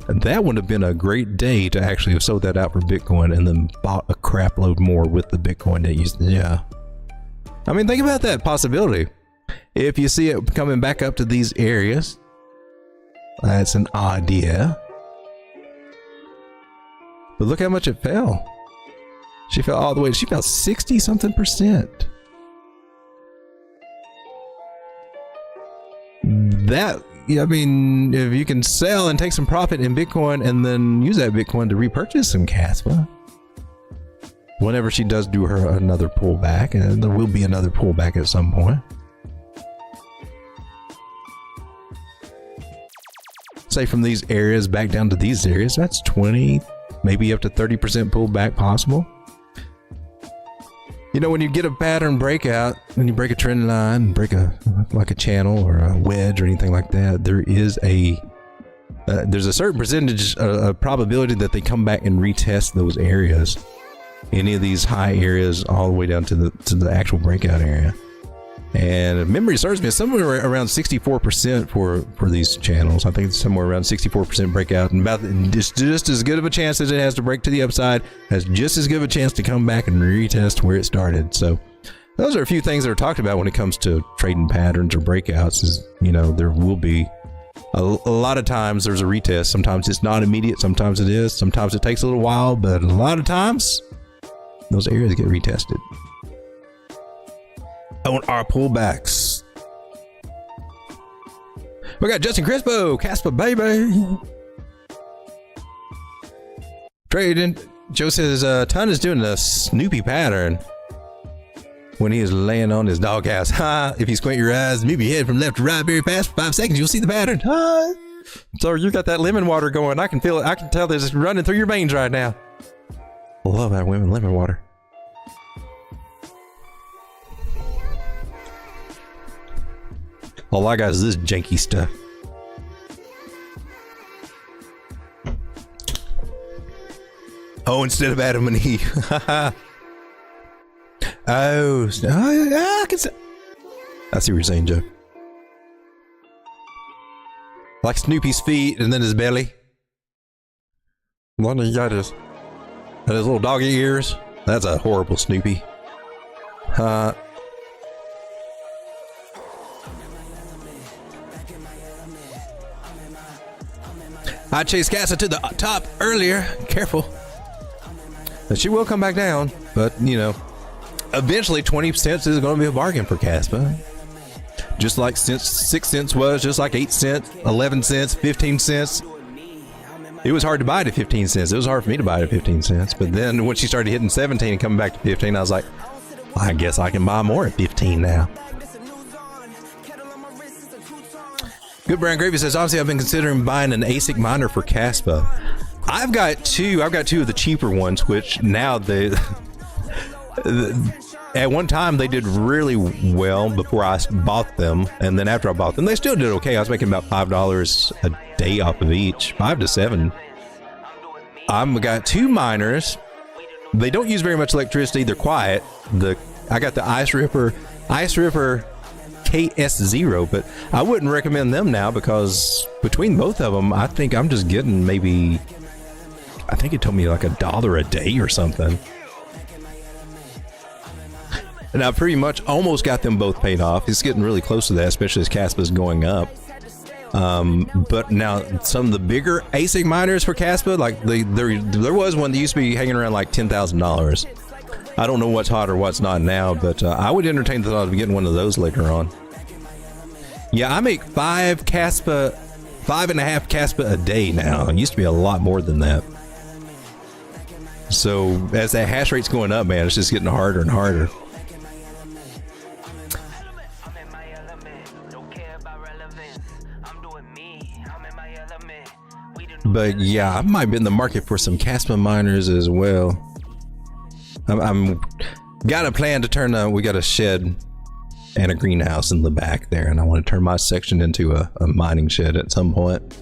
And that would have been a great day to actually have sold that out for Bitcoin and then bought a crap load more with the Bitcoin that you, yeah. I mean, think about that possibility. If you see it coming back up to these areas, that's an idea. But look how much it fell. She fell all the way, she fell 60 something %. That, I mean, if you can sell and take some profit in Bitcoin and then use that Bitcoin to repurchase some Caspa, whenever she does do her another pullback, and there will be another pullback at some point. Say from these areas back down to these areas, that's 20, maybe up to 30% pullback possible. You know, when you get a pattern breakout, when you break a trend line, break like a channel or a wedge or anything like that, there is there's a certain percentage of probability that they come back and retest those areas. Any of these high areas all the way down to the actual breakout area. And if memory serves me, it's somewhere around 64% for these channels. I think it's somewhere around 64% breakout, and about just as good of a chance as it has to break to the upside, has just as good of a chance to come back and retest where it started. So those are a few things that are talked about when it comes to trading patterns or breakouts. Is, you know, there will be a lot of times there's a retest. Sometimes it's not immediate, sometimes it is, sometimes it takes a little while, but a lot of times those areas get retested. On our pullbacks, we got Justin Crispo, Caspa baby. Trading. Joe says Ton is doing a Snoopy pattern when he is laying on his doghouse. Ha! If you squint your eyes, move your head from left to right very fast for 5 seconds, you'll see the pattern. Ha! So you got that lemon water going. I can feel it. I can tell there's running through your veins right now. Love that lemon water. All I got is this janky stuff. Oh, instead of Adam and Eve. I can see. I see what you're saying, Joe. Like Snoopy's feet and then his belly. One of you got his little doggy ears. That's a horrible Snoopy. I chased Casa to the top earlier. Careful. But she will come back down. But, you know, eventually 20 cents is going to be a bargain for Caspa. Just like 6 cents was, just like 8 cents, 11 cents, 15 cents. It was hard to buy it at 15 cents. It was hard for me to buy it at 15 cents. But then when she started hitting 17 and coming back to 15, I was like, I guess I can buy more at 15 now. Good Brand Gravy says, obviously I've been considering buying an ASIC miner for Caspa. I've got two of the cheaper ones, which now at one time they did really well before I bought them, and then after I bought them they still did okay. I was making about $5 a day off of each, $5 to $7. I've got two miners. They don't use very much electricity. They're quiet. I got the Ice Ripper KS0, but I wouldn't recommend them now because between both of them, I think I'm just getting maybe, I think it told me like $1 a day or something. And I pretty much almost got them both paid off. It's getting really close to that, especially as Caspa's going up. But now some of the bigger ASIC miners for Caspa, like there was one that used to be hanging around like $10,000. I don't know what's hot or what's not now, but I would entertain the thought of getting one of those later on. Yeah, I make 5.5 Caspa a day now. It used to be a lot more than that. So as that hash rate's going up, man, it's just getting harder and harder. But yeah, I might be in the market for some Caspa miners as well. I'm got a plan to turn we got a shed and a greenhouse in the back there, and I want to turn my section into a mining shed at some point.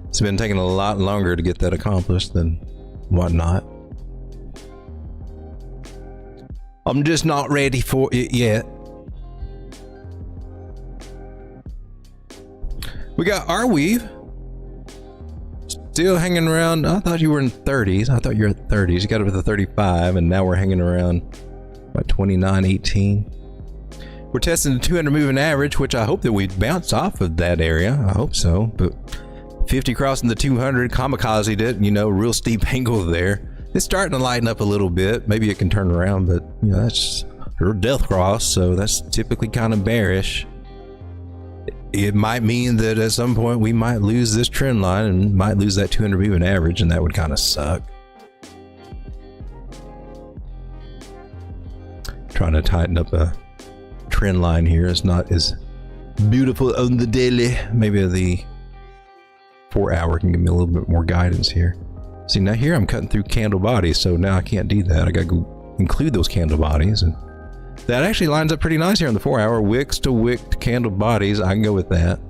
It's been taking a lot longer to get that accomplished than whatnot. I'm just not ready for it yet. We got Arweave still hanging around. I thought you were in 30s. I thought you were at 30s. You got up to the 35, and now we're hanging around about 29, 18. We're testing the 200 moving average, which I hope that we bounce off of that area. I hope so. But 50 crossing the 200, kamikazed it. You know, real steep angle there. It's starting to lighten up a little bit. Maybe it can turn around, but you know, that's a death cross, so that's typically kind of bearish. It might mean that at some point we might lose this trend line and might lose that 200 moving average, and that would kind of suck. Trying to tighten up a trend line here. It's not as beautiful on the daily. Maybe the 4 hour can give me a little bit more guidance here. See, now here I'm cutting through candle bodies, so now I can't do that. I gotta go include those candle bodies, and that actually lines up pretty nice here on the 4 hour. Wicks to wick to candle bodies, I can go with that.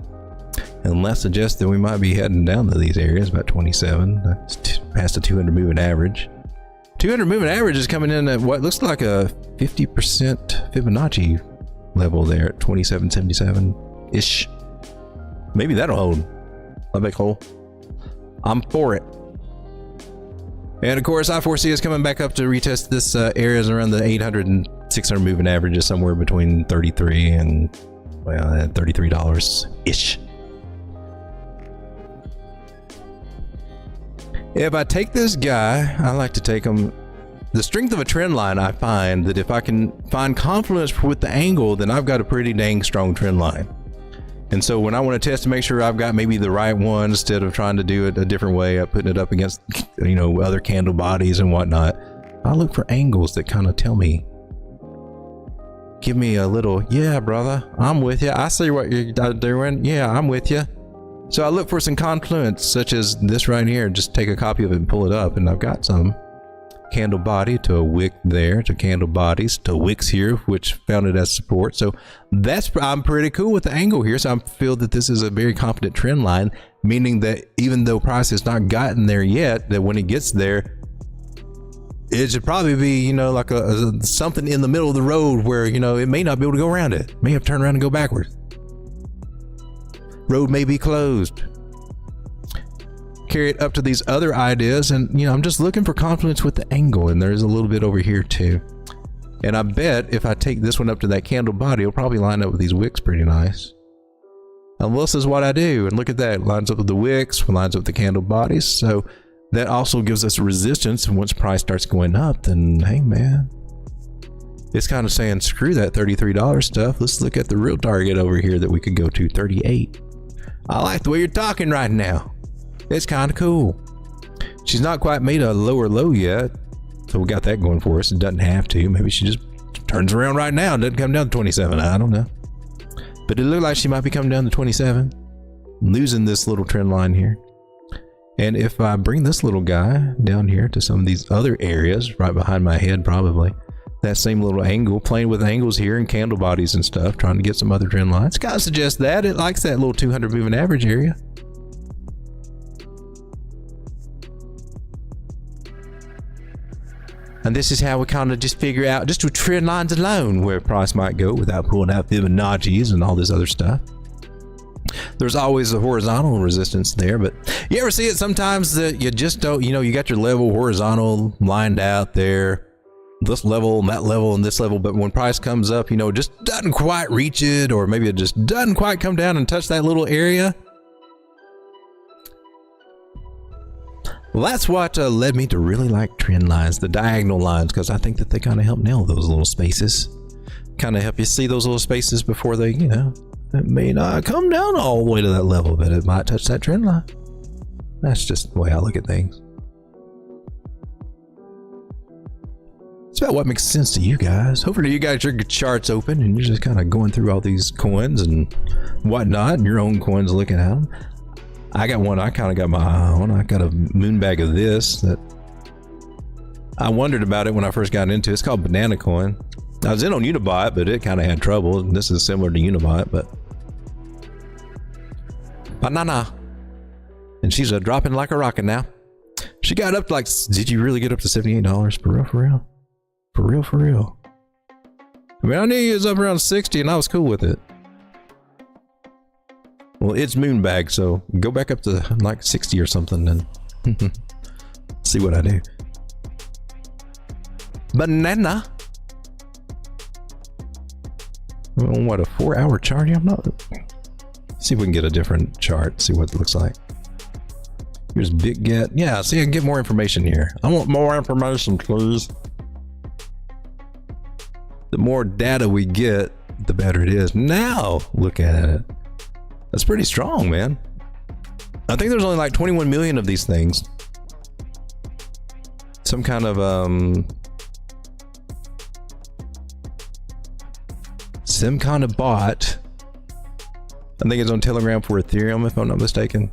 Unless suggest that we might be heading down to these areas, about 27. That's past the 200 moving average. 200 moving average is coming in at what looks like a 50% Fibonacci level there at 2777-ish. Maybe that'll hold a big hole. I'm for it. And of course, I foresee us coming back up to retest this areas around the 800 and 600 moving averages, somewhere between 33 and well, $33-ish. If I take this guy, I like to take him. The strength of a trend line, I find that if I can find confluence with the angle, then I've got a pretty dang strong trend line. And so when I want to test to make sure I've got maybe the right one, instead of trying to do it a different way, putting it up against, you know, other candle bodies and whatnot, I look for angles that kind of tell me, give me a little, yeah, brother, I'm with you. I see what you're doing. Yeah, I'm with you. So I look for some confluence, such as this right here. Just take a copy of it and pull it up, and I've got some candle body to a wick there, to candle bodies to wicks here, which found it as support. So that's, I'm pretty cool with the angle here. So I feel that this is a very confident trend line, meaning that even though price has not gotten there yet, that when it gets there, it should probably be, you know, like a something in the middle of the road where, you know, it may not be able to go around it. It may have to turn around and go backwards. Road may be closed. Carry it up to these other ideas, and you know, I'm just looking for confluence with the angle, and there's a little bit over here too. And I bet if I take this one up to that candle body, it'll probably line up with these wicks pretty nice. And this is what I do, and look at that, it lines up with the wicks, lines up with the candle bodies. So that also gives us resistance, and once price starts going up, then hey man, it's kind of saying screw that $33 stuff. Let's look at the real target over here that we could go to, 38. I like the way you're talking right now. It's kind of cool. She's not quite made a lower low yet, so we got that going for us. It doesn't have to. Maybe she just turns around right now and doesn't come down to 27. I don't know. But it looked like she might be coming down to 27, losing this little trend line here. And if I bring this little guy down here to some of these other areas, right behind my head probably, that same little angle, playing with angles here and candle bodies and stuff, trying to get some other trend lines. Kind of suggests that it likes that little 200 moving average area. And this is how we kind of just figure out, just with trend lines alone, where price might go without pulling out Fibonacci's and all this other stuff. There's always a horizontal resistance there, but you ever see it sometimes that you just don't, you know, you got your level horizontal lined out there, this level and that level and this level, but when price comes up, you know, it just doesn't quite reach it, or maybe it just doesn't quite come down and touch that little area. Well, that's what led me to really like trend lines, the diagonal lines, because I think that they kind of help nail those little spaces. Kind of help you see those little spaces before they, you know, it may not come down all the way to that level, but it might touch that trend line. That's just the way I look at things. It's about what makes sense to you guys. Hopefully you got your charts open and you're just kind of going through all these coins and whatnot, and your own coins, looking at them. I got one, I kind of got my own. I got a moon bag of this that I wondered about it when I first got into it. It's called Banana Coin. I was in on Unibot, but it kind of had trouble. And this is similar to Unibot, but banana. And she's dropping like a rocket now. She got up to like, did you really get up to $78 for real? For real? For real? For real? I mean, I knew it was up around 60 and I was cool with it. Well, it's Moonbag, so go back up to like 60 or something and see what I do. Banana. Well, what, a 4-hour chart? I'm not. See if we can get a different chart, see what it looks like. Here's Big Get. Yeah, see, I can get more information here. I want more information, please. The more data we get, the better it is. Now, look at it. That's pretty strong, man. I think there's only like 21 million of these things. Some kind of bot. I think it's on Telegram for Ethereum, if I'm not mistaken.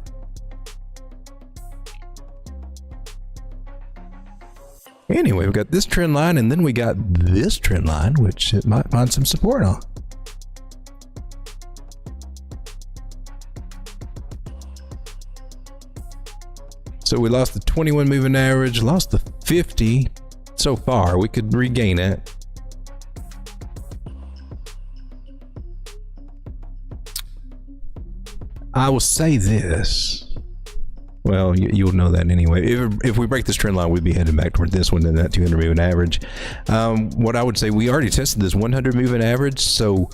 Anyway, we've got this trend line, and then we got this trend line, which it might find some support on. So we lost the 21 moving average, lost the 50 so far. We could regain it. I will say this. Well, you'll know that anyway. If we break this trend line, we'd be heading back toward this one and that 200 moving average. What I would say, we already tested this 100 moving average, so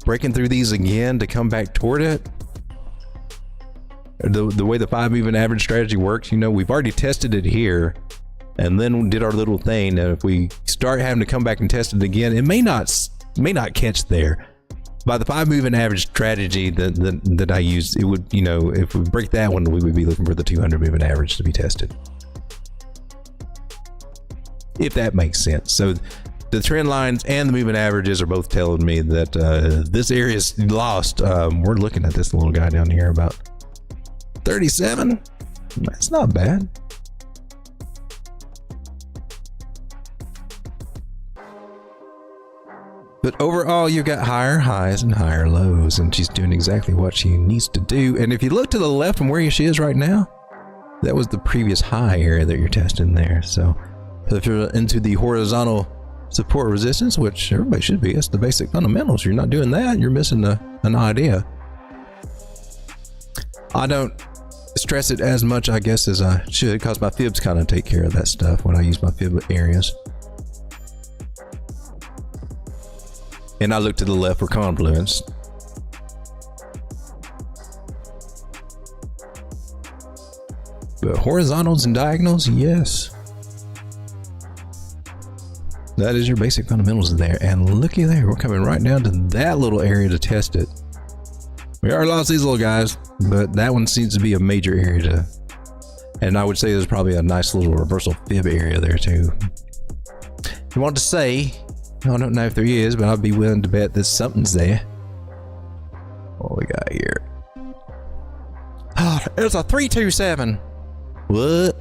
breaking through these again to come back toward it, the way the 5 moving average strategy works, you know, we've already tested it here and then did our little thing. And if we start having to come back and test it again, it may not catch there. By the 5 moving average strategy that I used, it would, you know, if we break that one, we would be looking for the 200 moving average to be tested. If that makes sense. So the trend lines and the moving averages are both telling me that this area is lost. We're looking at this little guy down here about 37. That's not bad. But overall, you've got higher highs and higher lows, and she's doing exactly what she needs to do. And if you look to the left from where she is right now, that was the previous high area that you're testing there. So if you're into the horizontal support resistance, which everybody should be, it's the basic fundamentals. If you're not doing that, you're missing an idea. I don't stress it as much, I guess, as I should, because my fibs kind of take care of that stuff when I use my fib areas. And I look to the left for confluence. But horizontals and diagonals, yes. That is your basic fundamentals there. And looky there, we're coming right down to that little area to test it. We already lost these little guys, but that one seems to be a major area to, and I would say there's probably a nice little reversal fib area there too. If you want to say, I don't know if there is, but I'd be willing to bet that something's there. What we got here? Oh, it's a 327. What?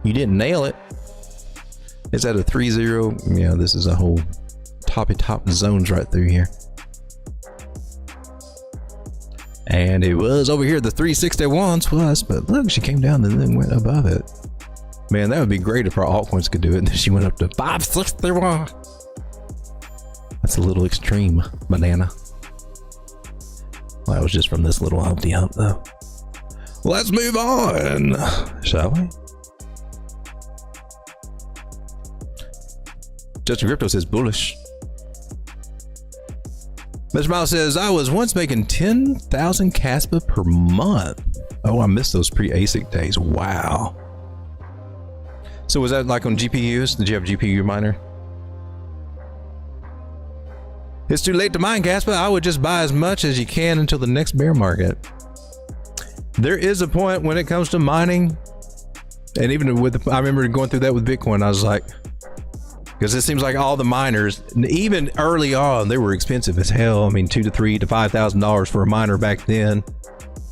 You didn't nail it. It's at a 3-0. Yeah, this is a whole top zones right through here. And it was over here, the 361 plus, but look, she came down and then went above it. Man, that would be great if our altcoins could do it. And then she went up to 561. That's a little extreme, banana. Well, that was just from this little Humpty Hump, though. Let's move on, shall we? Justin Crypto says bullish. Mr. Miles says, I was once making 10,000 Caspa per month. Oh, I missed those pre-ASIC days. Wow. So was that like on GPUs? Did you have a GPU miner? It's too late to mine, Caspa. I would just buy as much as you can until the next bear market. There is a point when it comes to mining, and even with, I remember going through that with Bitcoin, I was like, because it seems like all the miners, even early on, they were expensive as hell. I mean, $2,000 to $3,000 to $5,000 for a miner back then.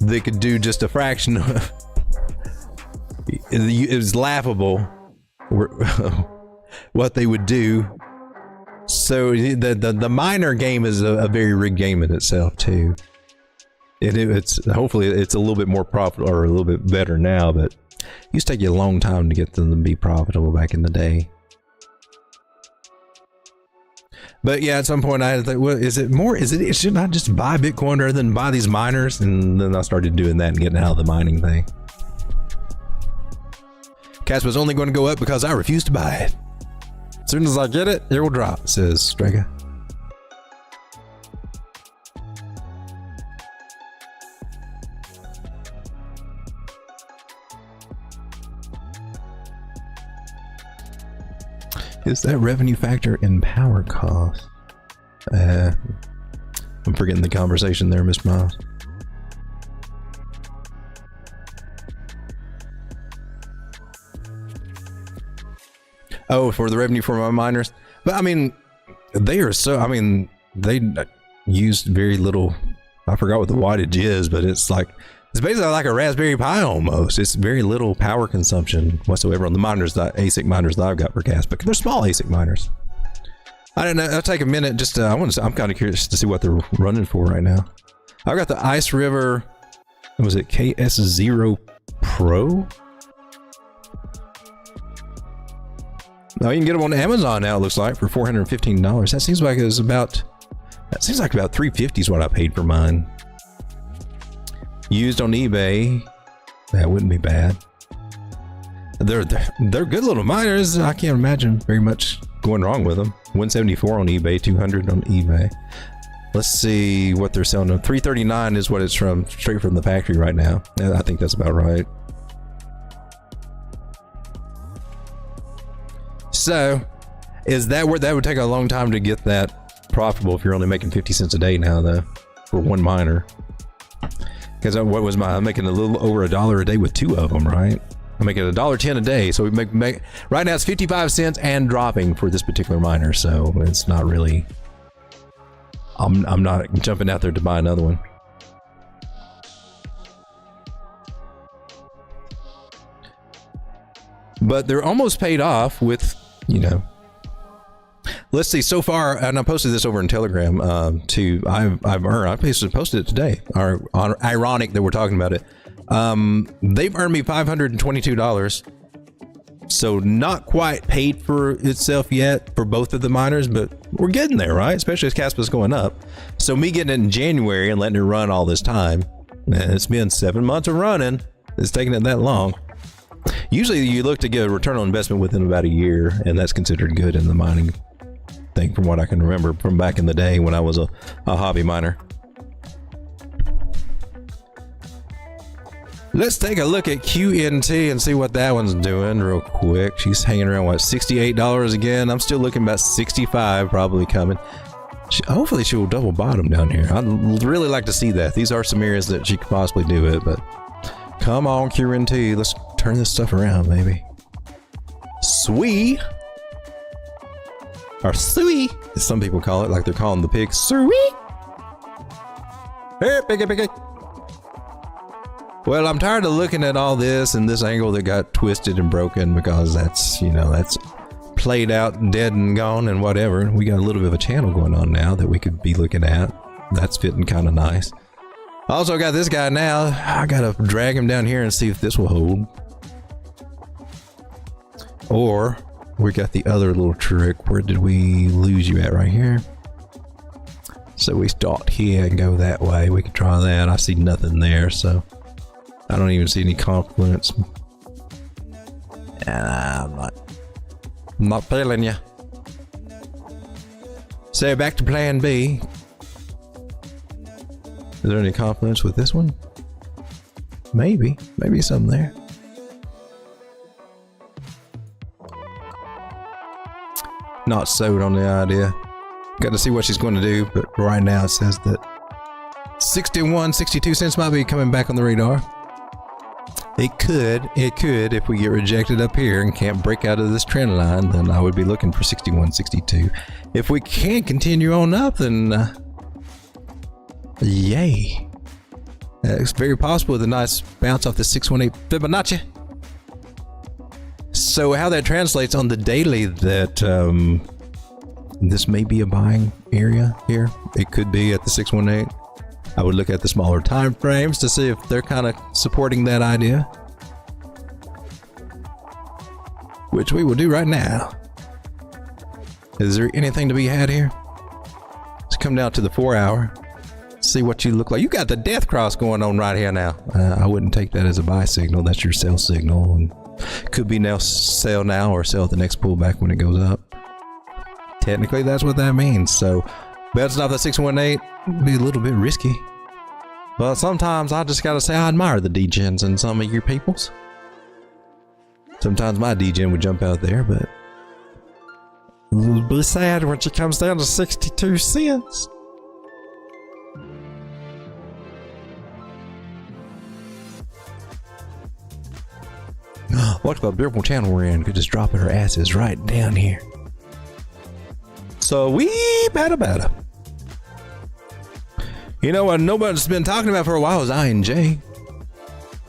They could do just a fraction of, it was laughable what they would do. So the miner game is a very rigged game in itself too. It's hopefully it's a little bit more profitable or a little bit better now, but it used to take you a long time to get them to be profitable back in the day. But yeah, at some point I had to think, well, shouldn't I just buy Bitcoin rather than buy these miners? And then I started doing that and getting out of the mining thing. Cash was only going to go up because I refuse to buy it. As soon as I get it, it will drop, says Strega. Is that revenue factor in power cost? I'm forgetting the conversation there, Miss Miles. Oh, for the revenue for my miners. But I mean, they are so, I mean, they used very little, I forgot what the wattage is, but it's like, it's basically like a Raspberry Pi almost. It's very little power consumption whatsoever on the miners, the ASIC miners that I've got for gas, but they're small ASIC miners. I don't know. I'll take a minute just to, I'm kind of curious to see what they're running for right now. I've got the Ice River, was it KS0 Pro? No, you can get them on Amazon now, it looks like, for $415. That seems like it was about, $350 is what I paid for mine. Used on eBay, that wouldn't be bad. They're good little miners. I can't imagine very much going wrong with them. 174 on eBay, 200 on eBay. Let's see what they're selling them. 339 is what it's from, straight from the factory right now. I think that's about right. So, is that where that would take a long time to get that profitable if you're only making 50 cents a day now, though, for one miner? Because what was I'm making a little over $1 a day with two of them, right? I'm making $1.10 a day, so we make right now it's 55 cents and dropping for this particular miner, so it's not really. I'm not jumping out there to buy another one. But they're almost paid off with, you know. Let's see, so far, and I posted this over in Telegram too. I posted it today. Ironic that we're talking about it. They've earned me $522. So not quite paid for itself yet for both of the miners, but we're getting there, right? Especially as Caspa's going up. So me getting it in January and letting it run all this time, man, it's been 7 months of running. It's taking it that long. Usually you look to get a return on investment within about a year, and that's considered good in the mining thing from what I can remember from back in the day when I was a hobby miner. Let's take a look at QNT and see what that one's doing real quick. She's hanging around, what, $68 again? I'm still looking about 65 probably coming. Hopefully she will double bottom down here. I'd really like to see that. These are some areas that she could possibly do it, but come on, QNT. Let's turn this stuff around, maybe. Sweet. Or Sui, as some people call it, like they're calling the pig Sui. Hey, piggy. Well, I'm tired of looking at all this and this angle that got twisted and broken because that's, you know, that's played out and dead and gone and whatever. We got a little bit of a channel going on now that we could be looking at. That's fitting kind of nice. I also got this guy now. I gotta drag him down here and see if this will hold. Or we got the other little trick. Where did we lose you at? Right here. So we start here and go that way. We can try that. I see nothing there, so I don't even see any confluence. I'm not feeling you. So back to plan B. Is there any confluence with this one? Maybe some there. Not sold on the idea. Got to see what she's going to do, but right now it says that 62 cents might be coming back on the radar. It could, if we get rejected up here and can't break out of this trend line, then I would be looking for 61.62. If we can't continue on up, then yay. It's very possible with a nice bounce off the 618 Fibonacci. So how that translates on the daily, that this may be a buying area here. It could be at the 618. I would look at the smaller time frames to see if they're kind of supporting that idea, which we will do right now. Is there anything to be had here? Let's come down to the 4 hour. See what you look like. You got the death cross going on right here now. I wouldn't take that as a buy signal. That's your sell signal, and could be now sell now or sell at the next pullback when it goes up. Technically, that's what that means. So bouncing off the 618 would be a little bit risky. But sometimes I just gotta say I admire the degens in some of your peoples. Sometimes my degen would jump out there, but it'll be sad when she comes down to 62 cents. Look at the beautiful channel we're in. Could just drop her asses right down here. So we better. You know what nobody's been talking about for a while is INJ.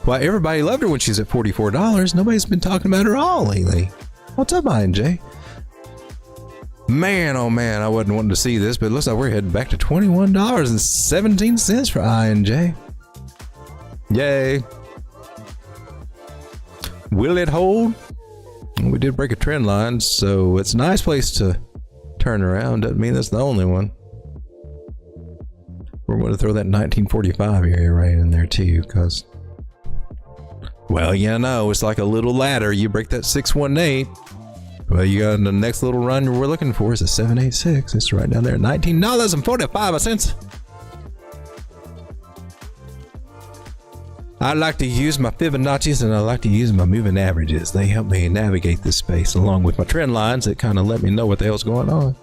Why everybody loved her when she's at $44. Nobody's been talking about her all lately. What's up, INJ? Man, oh man, I wasn't wanting to see this, but it looks like we're heading back to $21.17 for INJ. Yay. Will it hold? We did break a trend line, so it's a nice place to turn around. Doesn't mean that's the only one. We're going to throw that 1945 area right in there too, because, well, you know, it's like a little ladder. You break that 618. Well, you got the next little run we're looking for is a 786. It's right down there, $19.45. I like to use my Fibonacci's and I like to use my moving averages. They help me navigate this space along with my trend lines that kind of let me know what the hell's going on.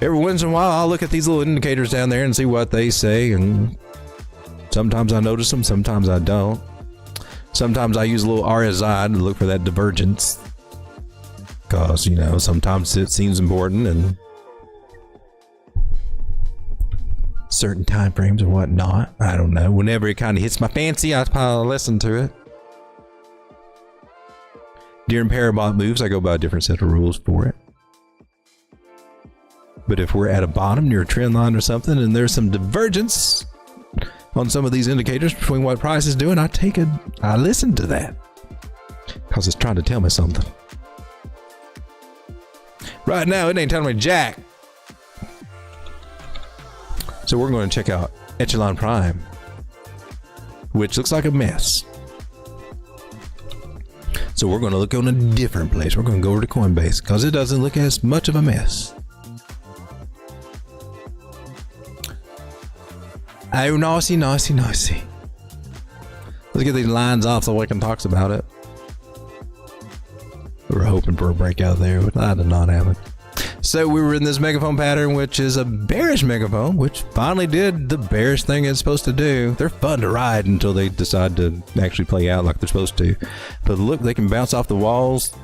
Every once in a while, I'll look at these little indicators down there and see what they say, and sometimes I notice them, sometimes I don't. Sometimes I use a little RSI to look for that divergence, because, you know, sometimes it seems important and certain time frames or whatnot. I don't know. Whenever it kind of hits my fancy, I probably listen to it. During parabolic moves, I go by a different set of rules for it. But if we're at a bottom near a trend line or something and there's some divergence on some of these indicators between what price is doing, I listen to that because it's trying to tell me something. Right now, it ain't telling me jack. So we're going to check out Echelon Prime, which looks like a mess. So we're going to look on a different place. We're going to go over to Coinbase because it doesn't look as much of a mess. Oh, nicey. Let's get these lines off so we can talk about it. We were hoping for a breakout there, but that did not happen. So we were in this megaphone pattern, which is a bearish megaphone, which finally did the bearish thing it's supposed to do. They're fun to ride until they decide to actually play out like they're supposed to. But look, they can bounce off the walls.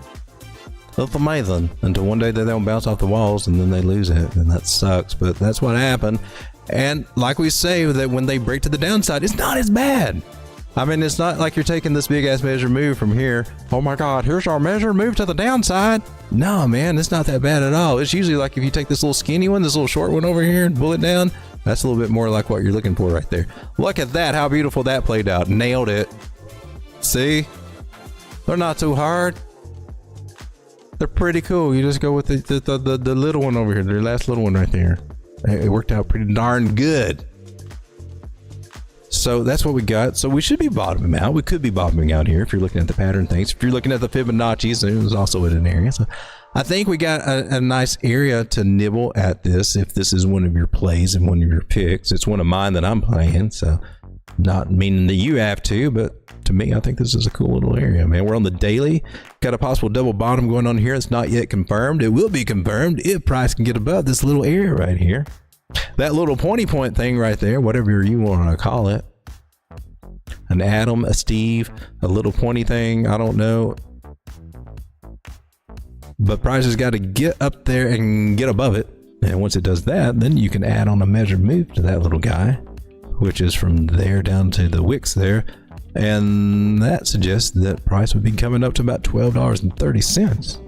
That's amazing. Until one day they don't bounce off the walls and then they lose it, and that sucks. But that's what happened. And like we say, that when they break to the downside, it's not as bad. I mean, it's not like you're taking this big ass measure move from here. Oh my God, here's our measure move to the downside. No, man, it's not that bad at all. It's usually like if you take this little skinny one, this little short one over here and pull it down, that's a little bit more like what you're looking for right there. Look at that, how beautiful that played out. Nailed it. See? They're not too hard. They're pretty cool. You just go with the little one over here, the last little one right there. It worked out pretty darn good. So that's what we got. So we should be bottoming out. We could be bottoming out here if you're looking at the pattern things. If you're looking at the Fibonacci's, it was also in an area. So I think we got a nice area to nibble at this if this is one of your plays and one of your picks. It's one of mine that I'm playing, so not meaning that you have to, but to me, I think this is a cool little area, man. We're on the daily. Got a possible double bottom going on here. It's not yet confirmed. It will be confirmed if price can get above this little area right here. That little pointy point thing right there, whatever you want to call it. An Adam, a Steve, a little pointy thing, I don't know. But price has got to get up there and get above it. And once it does that, then you can add on a measured move to that little guy, which is from there down to the wicks there. And that suggests that price would be coming up to about $12.30.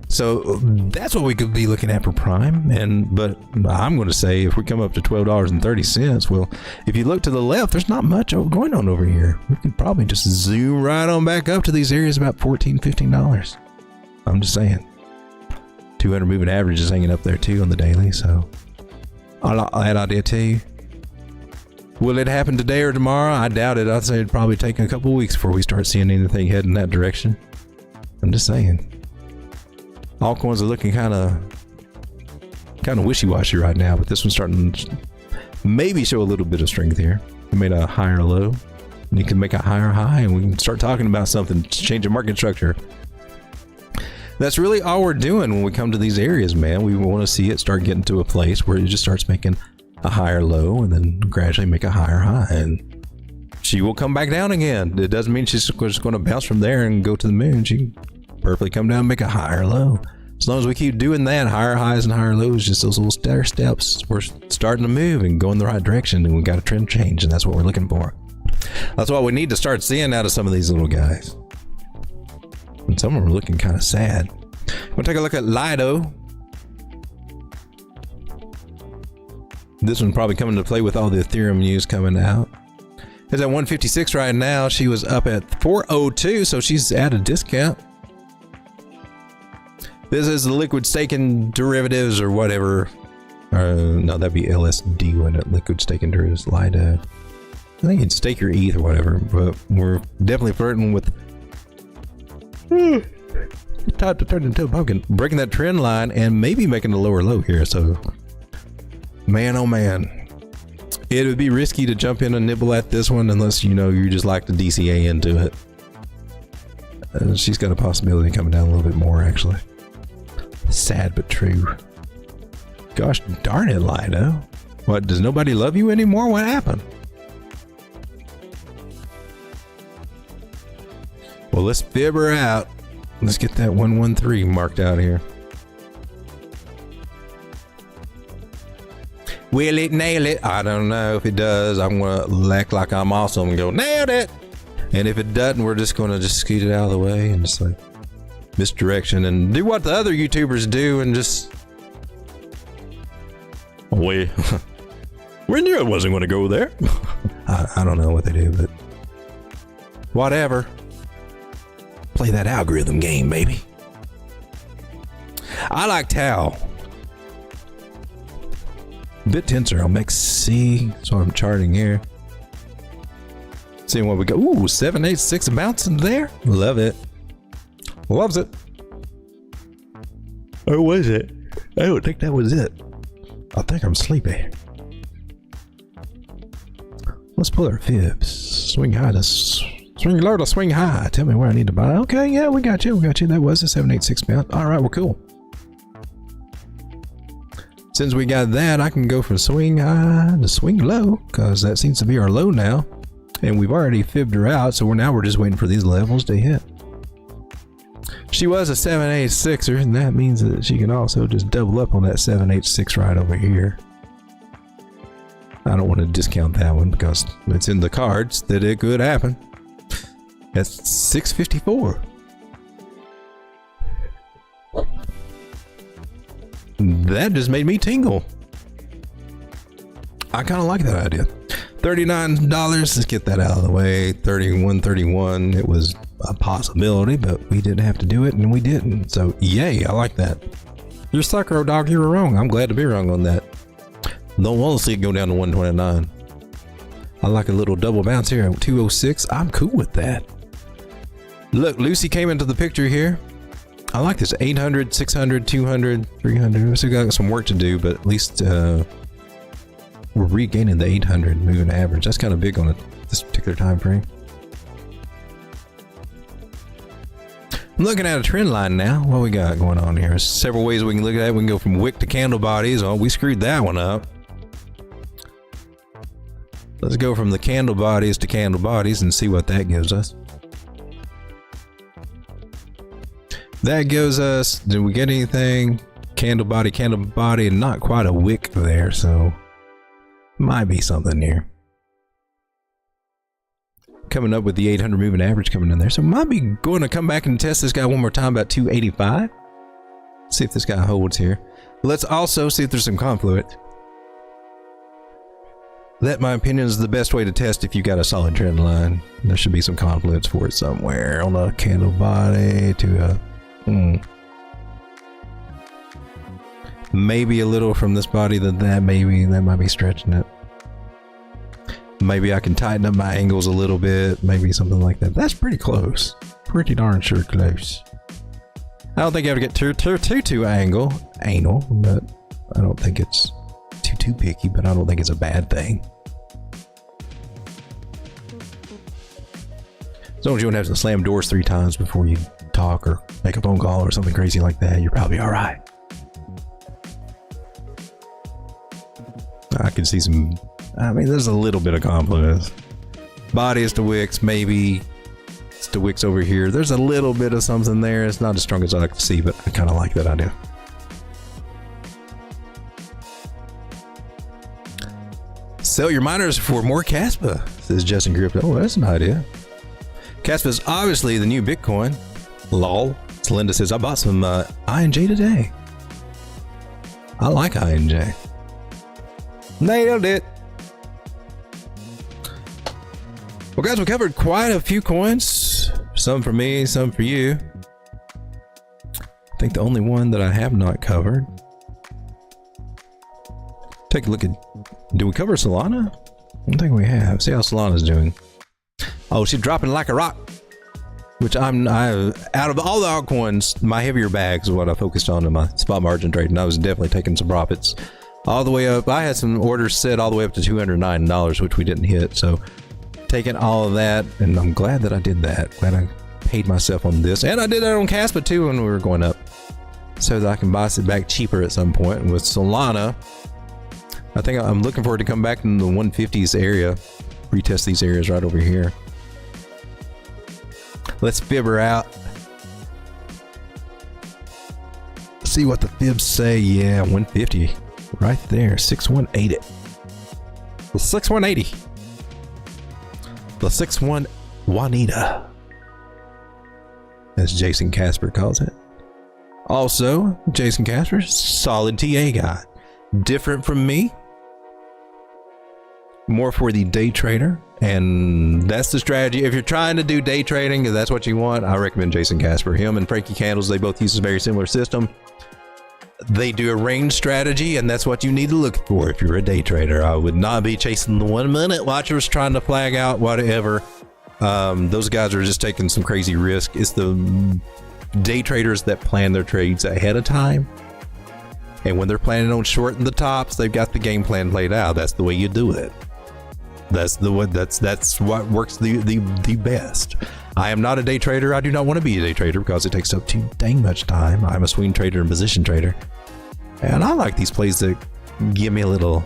So that's what we could be looking at for prime. But I'm going to say if we come up to $12.30, well, if you look to the left, there's not much going on over here. We could probably just zoom right on back up to these areas about $14, $15. I'm just saying. 200 moving average is hanging up there too on the daily. So I'll add idea to you. Will it happen today or tomorrow? I doubt it. I'd say it'd probably take a couple weeks before we start seeing anything head in that direction. I'm just saying. Altcoins are looking kind of wishy-washy right now, but this one's starting to maybe show a little bit of strength here. We made a higher low, and you can make a higher high, and we can start talking about something, change the market structure. That's really all we're doing when we come to these areas, man. We want to see it start getting to a place where it just starts making a higher low and then gradually make a higher high, and she will come back down again. It doesn't mean she's just going to bounce from there and go to the moon. She can perfectly come down and make a higher low. As long as we keep doing that, higher highs and higher lows, just those little stair steps, we're starting to move and go in the right direction, and we got a trend change, and that's what we're looking for. That's what we need to start seeing out of some of these little guys. And some of them are looking kind of sad. We'll take a look at Lido. This one's probably coming to play with all the Ethereum news coming out. It's at 156 right now. She was up at 402, so she's at a discount. This is the liquid staking derivatives or whatever. No, that'd be LSD, wouldn't it? Liquid staking derivatives, Lido. I think you'd stake your ETH or whatever, but we're definitely flirting with time to turn into a pumpkin, breaking that trend line and maybe making a lower low here. So man, oh man, it would be risky to jump in and nibble at this one unless you just like the DCA into it. She's got a possibility of coming down a little bit more, actually. Sad but true. Gosh darn it, Lido. What, does nobody love you anymore? What happened? Well, let's fib her out. Let's get that 113 marked out here. Will it nail it? I don't know. If it does, I'm going to act like I'm awesome and go, nailed it. And if it doesn't, we're just going to just scoot it out of the way and just like misdirection and do what the other YouTubers do and just... we knew it wasn't going to go there. I don't know what they do, but whatever. Play that algorithm game, baby. I like Tau. Bit tensor on MexC. So I'm charting here. Seeing what we got. Ooh, 786 bouncing there. Love it. Loves it. Or was it? I don't think that was it. I think I'm sleepy. Let's pull our fibs. Swing high to swing low to swing high. Tell me where I need to buy. Okay, yeah, we got you. We got you. That was a 786 bounce. All right, we're cool. Since we got that, I can go from swing high to swing low because that seems to be our low now. And we've already fibbed her out, so we're just waiting for these levels to hit. She was a 786er, and that means that she can also just double up on that 786 right over here. I don't want to discount that one because it's in the cards that it could happen. That's 654. That just made me tingle. I kind of like that idea. $39. Let's get that out of the way. 31.31. It was a possibility, but we didn't have to do it, and we didn't. So, yay, I like that. You're sucker, dog. You were wrong. I'm glad to be wrong on that. Don't want to see it go down to 129. I like a little double bounce here at 206. I'm cool with that. Look, Lucy came into the picture here. I like this. 800, 600, 200, 300. We still got some work to do, but at least we're regaining the 800 moving average. That's kind of big on this particular time frame. I'm looking at a trend line now. What we got going on here? There's several ways we can look at it. We can go from wick to candle bodies. Oh, we screwed that one up. Let's go from the candle bodies to candle bodies and see what that gives us. That gives us, did we get anything? Candle body, and not quite a wick there, so might be something here. Coming up with the 800 moving average coming in there, so might be going to come back and test this guy one more time about 285. See if this guy holds here. Let's also see if there's some confluence. That, in my opinion, is the best way to test if you got a solid trend line. There should be some confluence for it somewhere on a candle body to a maybe a little from this body to that. Maybe that might be stretching it. Maybe I can tighten up my angles a little bit. Maybe something like that. That's pretty close. Pretty darn sure close. I don't think you have to get too anal, but I don't think it's too picky, but I don't think it's a bad thing. As long as you don't have to slam doors 3 times before you talk or make a phone call or something crazy like that, you're probably all right. I can see some, I mean, there's a little bit of confluence. Body is to wicks, maybe it's to wicks over here. There's a little bit of something there. It's not as strong as I like to see, but I kind of like that idea. Sell your miners for more Caspa, says Justin Crypto. Oh, that's an idea. Caspa is obviously the new Bitcoin. Lol. So Linda says, I bought some INJ today. I like INJ. Nailed it. Well, guys, we covered quite a few coins. Some for me, some for you. I think the only one that I have not covered. Take a look at, do we cover Solana? I don't think we have. See how Solana's doing. Oh, she's dropping like a rock. Which out of all the altcoins, my heavier bags is what I focused on in my spot margin trade, and I was definitely taking some profits all the way up. I had some orders set all the way up to $209, which we didn't hit. So taking all of that, and I'm glad that I did that. Glad I paid myself on this, and I did that on Caspa too when we were going up, so that I can buy it back cheaper at some point. And with Solana, I think I'm looking forward to come back in the 150s area, retest these areas right over here. Let's fib her out. See what the fibs say. Yeah, 150 right there. 6180. The 6180. The 61 Juanita, as Jason Casper calls it. Also, Jason Casper, solid TA guy. Different from me. More for the day trader, and that's the strategy. If you're trying to do day trading, if that's what you want, I recommend Jason Casper. Him and Frankie Candles, they both use a very similar system. They do a range strategy, and that's what you need to look for if you're a day trader. I would not be chasing the 1 minute watchers trying to flag out whatever. Those guys are just taking some crazy risk. It's the day traders that plan their trades ahead of time. And when they're planning on shorting the tops, they've got the game plan laid out. That's the way you do it. That's the one. That's what works the best. I am not a day trader. I do not want to be a day trader because it takes up too dang much time. I'm a swing trader and position trader, and I like these plays that give me a little.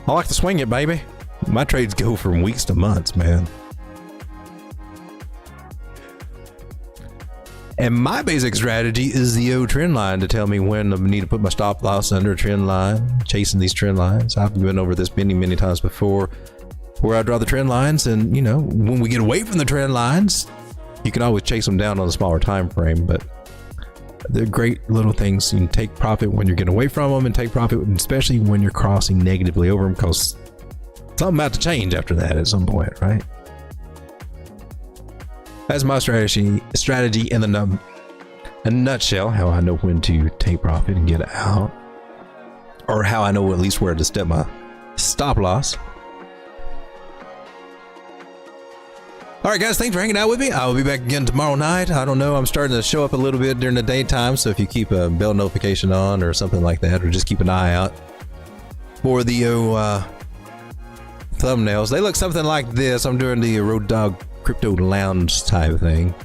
I like to swing it, baby. My trades go from weeks to months, man. And my basic strategy is the O trend line to tell me when I need to put my stop loss under a trend line, chasing these trend lines. I've been over this many times before, where I draw the trend lines, and you know, when we get away from the trend lines, you can always chase them down on a smaller time frame, but they're great little things. You can take profit when you're getting away from them, and take profit especially when you're crossing negatively over them, because something about to change after that at some point, right? That's my strategy in a nutshell. How I know when to take profit and get out, or how I know at least where to step my stop loss. All right, guys, thanks for hanging out with me. I'll be back again tomorrow night. I don't know. I'm starting to show up a little bit during the daytime, so if you keep a bell notification on or something like that, or just keep an eye out for the thumbnails. They look something like this. I'm doing the Road Dog Crypto Lounge type thing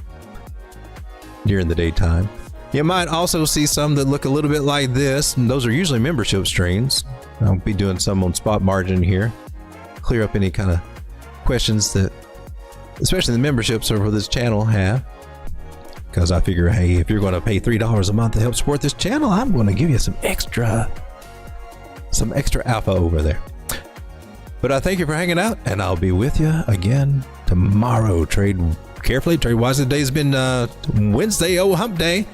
during the daytime. You might also see some that look a little bit like this, and those are usually membership streams. I'll be doing some on spot margin here, clear up any kind of questions that especially the memberships over this channel have, because I figure, hey, if you're going to pay $3 a month to help support this channel, I'm going to give you some extra alpha over there. But I thank you for hanging out, and I'll be with you again tomorrow. Trade carefully, trade wisely. Today's been Wednesday, hump day.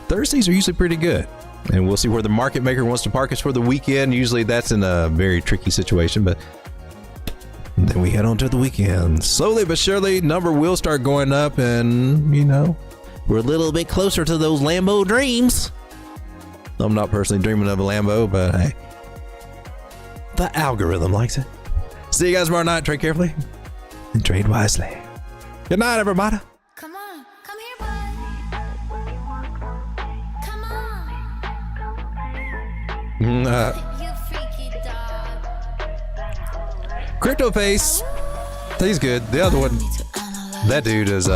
Thursdays are usually pretty good, and we'll see where the market maker wants to park us for the weekend. Usually that's in a very tricky situation, but then we head on to the weekend. Slowly but surely, number will start going up, and you know, we're a little bit closer to those Lambo dreams. I'm not personally dreaming of a Lambo, but hey, the algorithm likes it. See you guys tomorrow night. Trade carefully and trade wisely. Good night, everybody. Come on, come here, boy. Come on. You freaky dog. Crypto Face, he's good. The other one, that dude is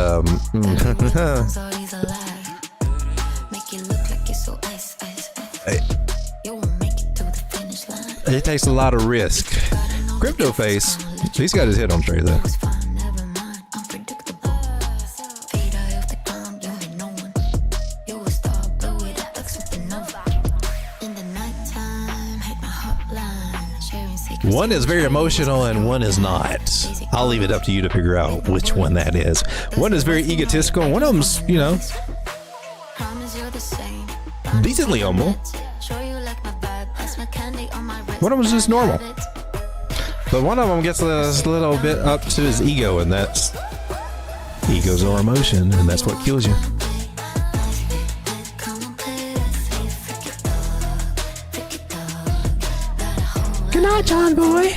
it takes a lot of risk. Crypto Face, he's got his head on straight though. One is very emotional and one is not. I'll leave it up to you to figure out which one that is. One is very egotistical. One of them's, you know, decently humble. One of them's just normal. But one of them gets a little bit up to his ego, and that's ego's or emotion, and that's what kills you. Good night, John boy.